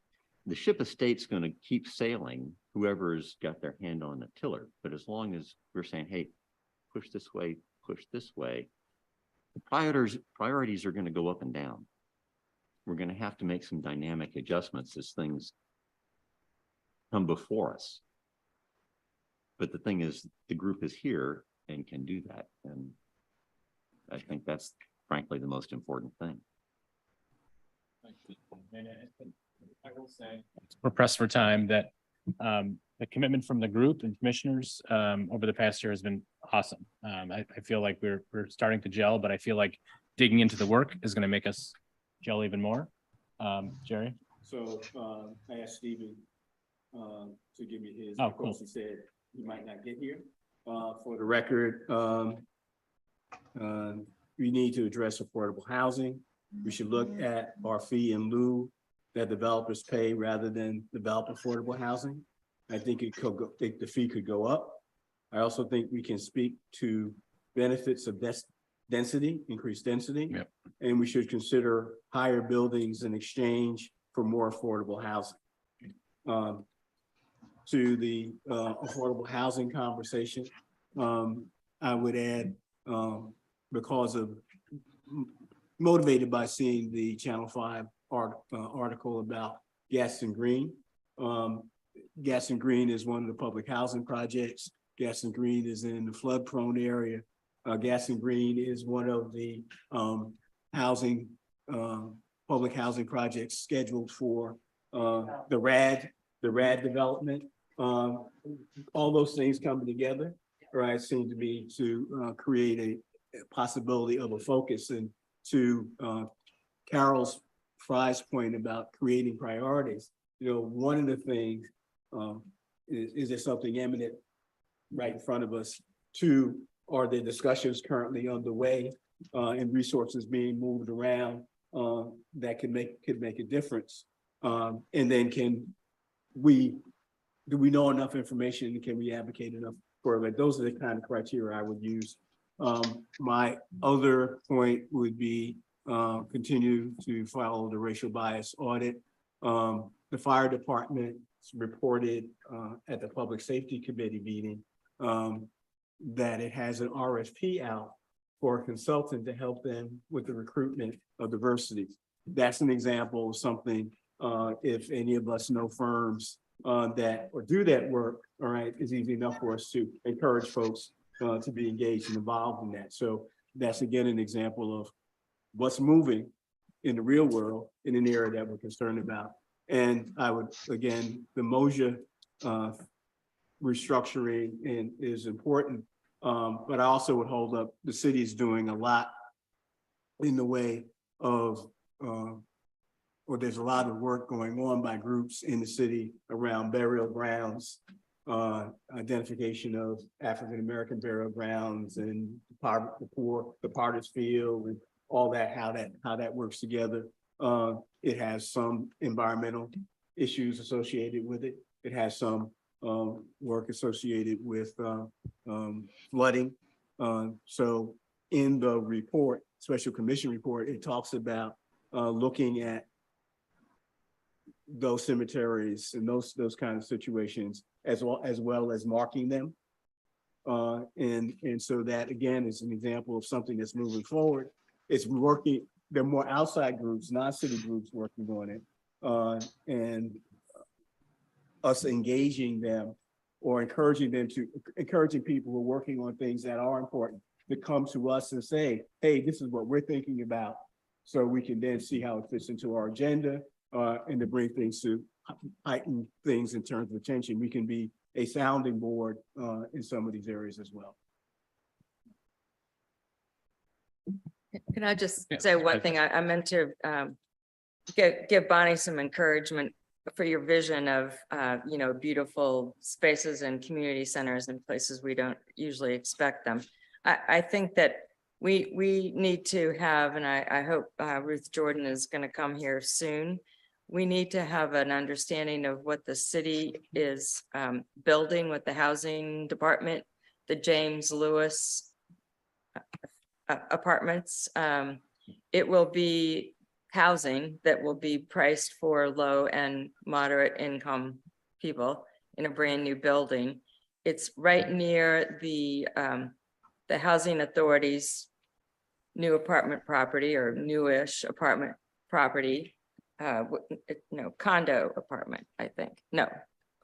the ship of state's going to keep sailing, whoever's got their hand on the tiller. But as long as we're saying, hey, push this way, the priorities are going to go up and down. We're going to have to make some dynamic adjustments as things come before us. But the thing is, the group is here and can do that. And I think that's frankly the most important thing. I will say, we're pressed for time, that the commitment from the group and commissioners over the past year has been awesome. I feel like we're starting to gel, but I feel like digging into the work is going to make us gel even more. Jerry? So I asked Stephen to give me his, Oh, because cool. he said he might not get here. For the record, we need to address affordable housing. We should look at our fee in lieu that developers pay rather than develop affordable housing. I think it could go, the fee could go up. I also think we can speak to benefits of density, increased density. Yep. And we should consider higher buildings in exchange for more affordable housing. To the affordable housing conversation, I would add, because of motivated by seeing the Channel 5 article about Gaston Green. Gaston Green is one of the public housing projects. Gaston Green is in the flood prone area. Gaston Green is one of the public housing projects scheduled for the RAD development. All those things coming together, right, seem to me to create a possibility of a focus. And to Carol's Fry's point about creating priorities, one of the things is there something imminent right in front of us? Two, are there discussions currently underway and resources being moved around that could make a difference? And then do we know enough information, and can we advocate enough for it? Those are the kind of criteria I would use. My other point would be continue to follow the racial bias audit. The fire department reported at the Public Safety Committee meeting that it has an RFP out for a consultant to help them with the recruitment of diversity. That's an example of something, if any of us know firms that or do that work, all right, is easy enough for us to encourage folks to be engaged and involved in that. So that's again an example of what's moving in the real world in an area that we're concerned about. And I would, again, the Moja restructuring is important, but I also would hold up the city is doing a lot in the way of, or there's a lot of work going on by groups in the city around burial grounds, identification of African-American burial grounds and the poor, the Potter's Field, and all that, how that works together. It has some environmental issues associated with it. It has some work associated with flooding. So in the report, special commission report, it talks about looking at those cemeteries and those kind of situations as well as marking them. And so that again is an example of something that's moving forward. It's working. There are more outside groups, non-city groups working on it, and us engaging them or encouraging people who are working on things that are important to come to us and say, hey, this is what we're thinking about. So we can then see how it fits into our agenda and to bring things to heighten things in terms of attention. We can be a sounding board in some of these areas as well. Can I just say one thing? I meant to give Bonnie some encouragement for your vision of, beautiful spaces and community centers and places we don't usually expect them. I think that we need to have, and I hope Ruth Jordan is going to come here soon. We need to have an understanding of what the city is building with the housing department, the James Lewis apartments. It will be housing that will be priced for low and moderate income people in a brand new building. It's right near the Housing Authority's new apartment property or newish apartment property. No, condo apartment, I think. No,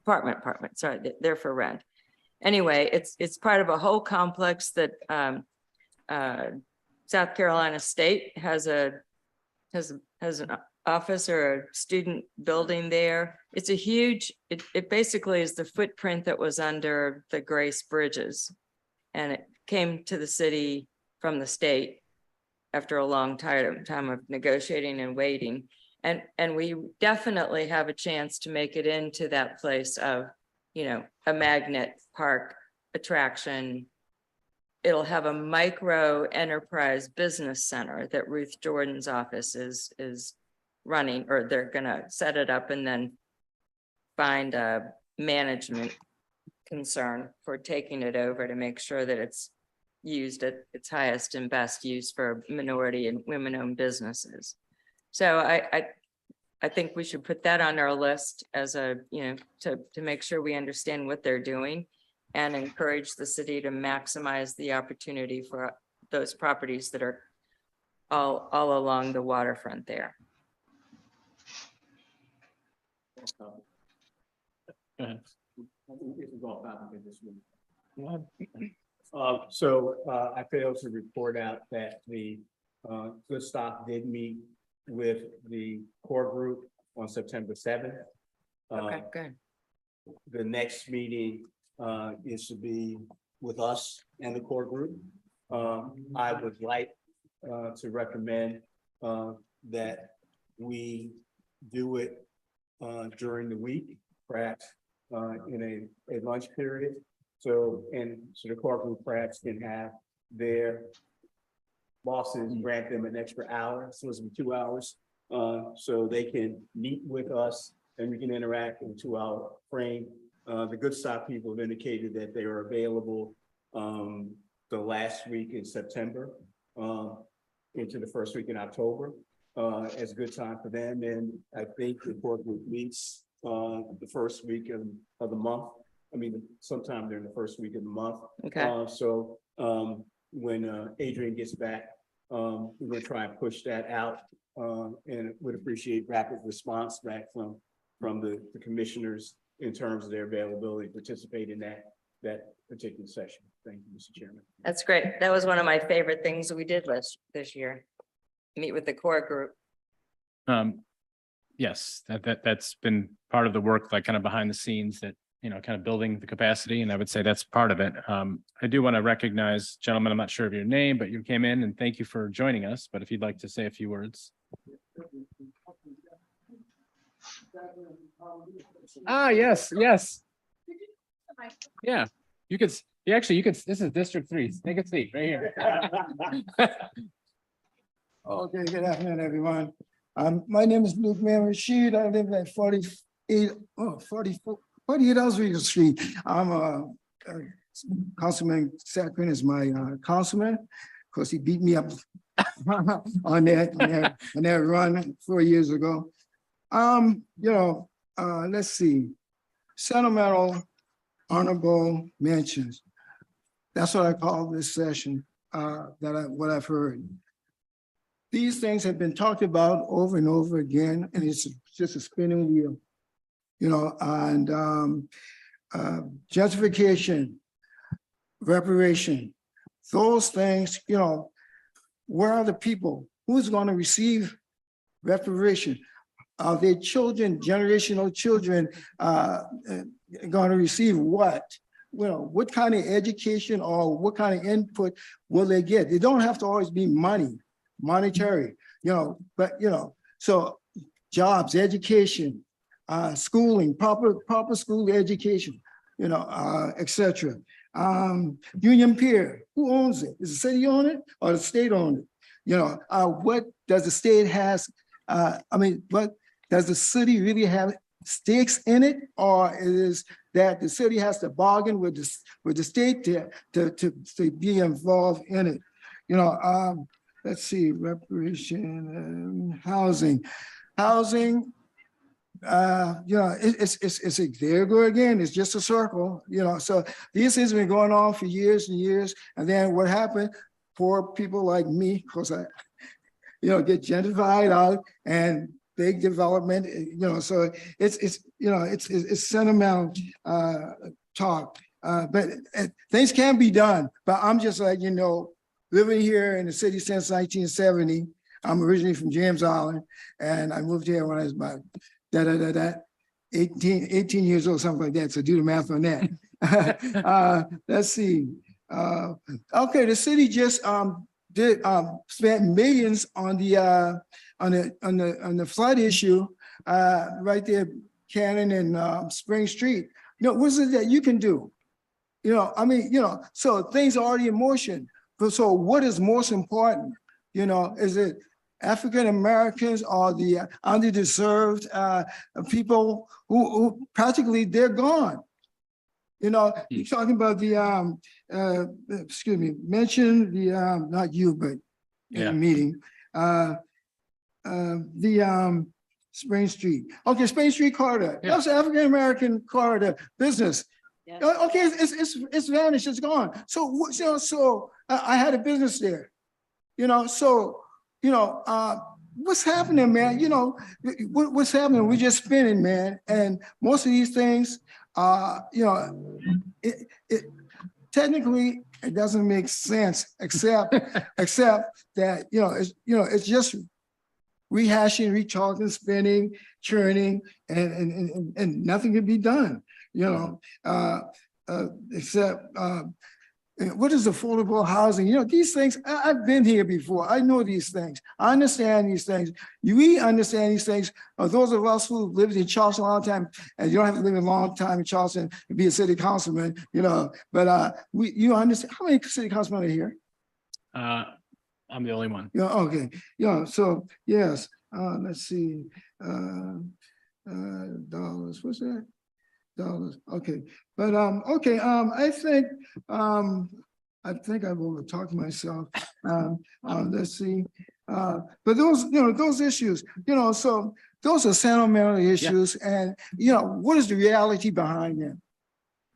apartment, sorry, they're for rent. Anyway, it's part of a whole complex that South Carolina State has an office or a student building there. It's a huge, it basically is the footprint that was under the Grace Bridges. And it came to the city from the state after a long time of negotiating and waiting. And we definitely have a chance to make it into that place of, you know, a magnet park attraction. It'll have a micro enterprise business center that Ruth Jordan's office is running, or they're gonna set it up and then find a management concern for taking it over to make sure that it's used at its highest and best use for minority and women-owned businesses. So I think we should put that on our list as a, you know, to make sure we understand what they're doing and encourage the city to maximize the opportunity for those properties that are all along the waterfront there. Go ahead. I failed to report out that the Good Stop did meet with the core group on September 7th. Okay, good. The next meeting is to be with us and the core group. I would like to recommend that we do it during the week, perhaps in a lunch period. So the core group perhaps can have their bosses grant them an extra hour, so it's 2 hours, so they can meet with us and we can interact in a 2-hour frame. The Good Stop people have indicated that they are available the last week in September into the first week in October as a good time for them. And I think the core group meets the first week of the month. I mean, sometime during the first week of the month. Okay. So when Adrian gets back, we're going to try and push that out and would appreciate rapid response back from the commissioners in terms of their availability to participate in that particular session. Thank you, Mr. Chairman. That's great. That was one of my favorite things that we did this year. Meet with the core group. Yes, that's been part of the work, like kind of behind the scenes that, you know, kind of building the capacity. And I would say that's part of it. I do want to recognize, gentlemen, I'm not sure of your name, but you came in and thank you for joining us. But if you'd like to say a few words. Ah, yes. Yeah, you could, this is District 3. Take a seat right here. Okay, good afternoon, everyone. My name is Luke Man Rashid. I live at 48 Oswego Street. I'm Councilman Saccharin is my councilman. Of course, he beat me up on that run 4 years ago. Let's see. Sentimental honorable mentions. That's what I call this session, what I've heard. These things have been talked about over and over again, and it's just a spinning wheel, and gentrification, reparation, those things, where are the people? Who's going to receive reparation? Are their children, generational children, going to receive what? What kind of education or what kind of input will they get? They don't have to always be monetary, but so jobs, education, schooling, proper school education, etc. Union Pier, who owns it? Is the city own it or the state own it? What does the state has? But does the city really have stakes in it, or is that the city has to bargain with the state to be involved in it? let's see, reparation, housing. Housing, it's there you go again, it's just a circle, so these things have been going on for years and years. And then what happened, poor people like me, because I, get gentrified out and big development, so it's sentimental talk. But things can be done, but I'm just like, living here in the city since 1970. I'm originally from James Island, and I moved here when I was about 18 years old, something like that. So do the math on that. Let's see. Okay, the city just spent millions on the flood issue right there, Cannon and Spring Street. What is it that you can do? So things are already in motion. But so what is most important? Is it African Americans or the underdeserved people who practically they're gone? You're talking about the excuse me, mention the not you, but in the meeting. The Spring Street. Okay, Spring Street corridor. Yeah. That's African American corridor business. Yeah. Okay, it's vanished, it's gone. So I had a business there. What's happening, man? What's happening? We're just spinning, man. And most of these things, technically it doesn't make sense, except that it's just rehashing, retalking, spinning, churning, and nothing can be done. Except. What is affordable housing? These things, I've been here before. I know these things. I understand these things. We understand these things. Those of us who lived in Charleston a long time, and you don't have to live a long time in Charleston to be a city councilman, but you understand. How many city councilmen are here? I'm the only one. Yeah, okay. So yes, let's see. Dollars, what's that? Dollars. Okay, but okay. I think I've overtalked myself. Let's see. But those issues, so those are sentimental issues, and what is the reality behind them?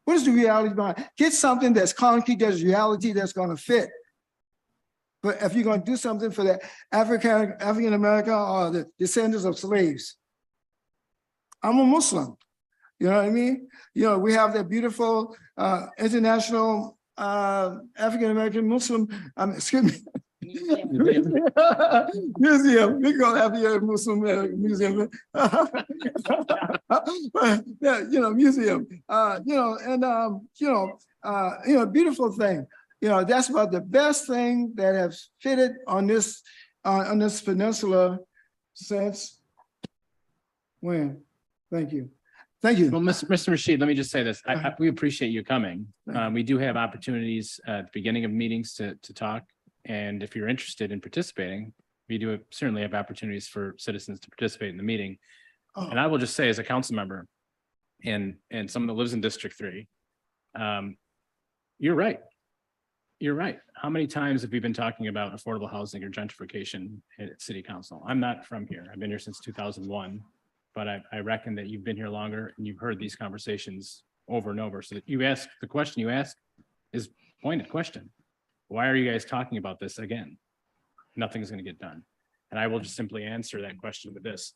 What is the reality behind? Get something that's concrete, that's reality, that's going to fit. But if you're going to do something for the African American or the descendants of slaves, I'm a Muslim. You know what I mean? We have that beautiful international African American Muslim, excuse me, museum. We call it the Muslim museum. Museum. Beautiful thing. That's about the best thing that has fitted on this peninsula since when? Thank you. Thank you. Well, Mr. Rashid, let me just say this. We appreciate you coming. We do have opportunities at the beginning of meetings to talk. And if you're interested in participating, we do certainly have opportunities for citizens to participate in the meeting. And I will just say, as a council member and someone that lives in District 3, you're right. You're right. How many times have we been talking about affordable housing or gentrification at City Council? I'm not from here. I've been here since 2001. But I reckon that you've been here longer and you've heard these conversations over and over. So that you ask, the question you ask is pointed question. Why are you guys talking about this again? Nothing's going to get done. And I will just simply answer that question with this.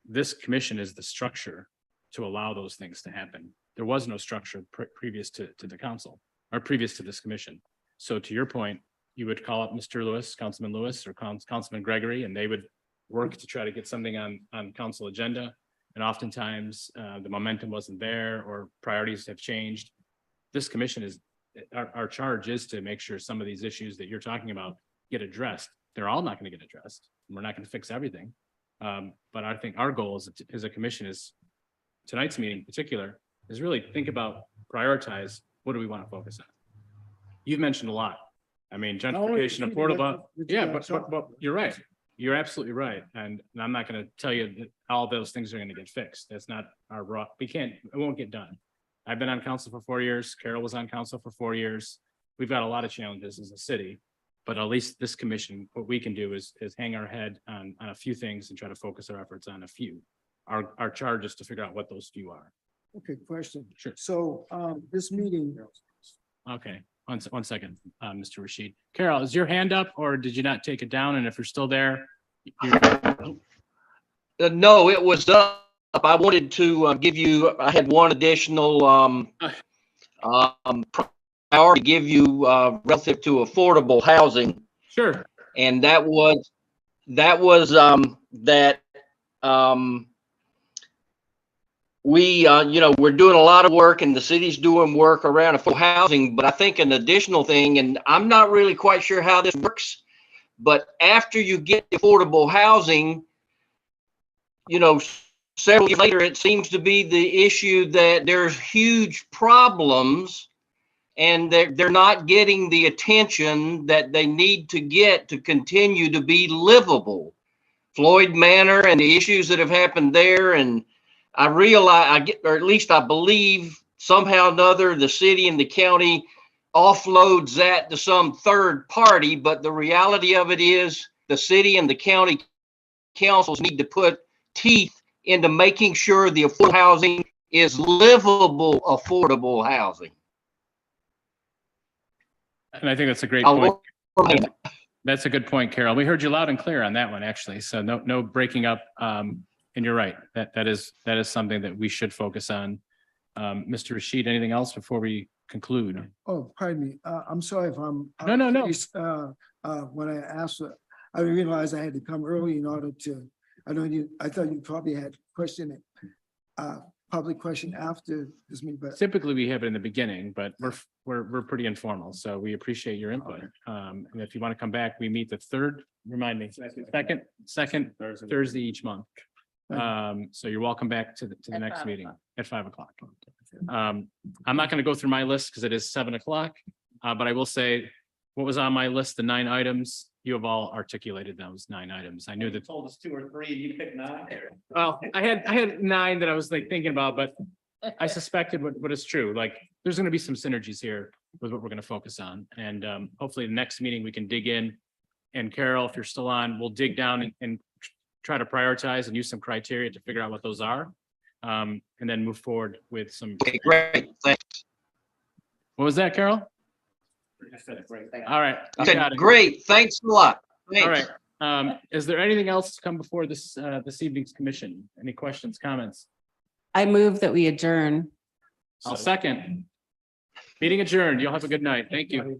This commission is the structure to allow those things to happen. There was no structure previous to the council or previous to this commission. So to your point, you would call up Mr. Lewis, Councilman Lewis, or Councilman Gregory, and they would work to try to get something on council agenda. And oftentimes the momentum wasn't there or priorities have changed. This commission is, our charge is to make sure some of these issues that you're talking about get addressed. They're all not going to get addressed. We're not going to fix everything. But I think our goal as a commission is, tonight's meeting in particular, is really think about, prioritize, what do we want to focus on? You've mentioned a lot. I mean, gentrification, affordable, yeah, but you're right. You're absolutely right. And I'm not going to tell you that all those things are going to get fixed. That's not our raw. It won't get done. I've been on council for 4 years. Carol was on council for 4 years. We've got a lot of challenges as a city. But at least this commission, what we can do is hang our head on a few things and try to focus our efforts on a few. Our charge is to figure out what those few are. Okay, question. Sure. So, this meeting, Okay, one second, Mr. Rashid. Carol, is your hand up or did you not take it down? And if you're still there, No, it was up. I wanted to give you, I had one additional priority to give you relative to affordable housing. Sure. And that was that we, we're doing a lot of work and the city's doing work around affordable housing, but I think an additional thing, and I'm not really quite sure how this works, but after you get affordable housing, several years later, it seems to be the issue that there's huge problems and they're not getting the attention that they need to get to continue to be livable. Floyd Manor and the issues that have happened there. And I realize, or at least I believe somehow or another, the city and the county offloads that to some third party. But the reality of it is the city and the county councils need to put teeth into making sure the affordable housing is livable, affordable housing. And I think that's a great point. That's a good point, Carol. We heard you loud and clear on that one, actually. So no breaking up. And you're right. That is something that we should focus on. Mr. Rashid, anything else before we conclude? oh, pardon me, I'm sorry if I'm. No. When I asked, I realized I had to come early in order to, I thought you probably had public question after this meeting, but. Typically, we have it in the beginning, but we're pretty informal, so we appreciate your input. And if you want to come back, we meet the third, remind me, second Thursday each month. So you're welcome back to the next meeting at 5 o'clock. I'm not going to go through my list because it is 7 o'clock, but I will say what was on my list, the 9 items. You have all articulated those 9 items. I knew that. Told us 2 or 3, you picked 9. Well, I had 9 that I was like thinking about, but I suspected what is true. Like, there's going to be some synergies here with what we're going to focus on. And hopefully the next meeting we can dig in. And Carol, if you're still on, we'll dig down and try to prioritize and use some criteria to figure out what those are. And then move forward with some. Okay, great, thanks. What was that, Carol? All right. I said, great, thanks a lot. Thanks. All right. Is there anything else to come before this evening's commission? Any questions, comments? I move that we adjourn. I'll second. Meeting adjourned. You'll have a good night. Thank you.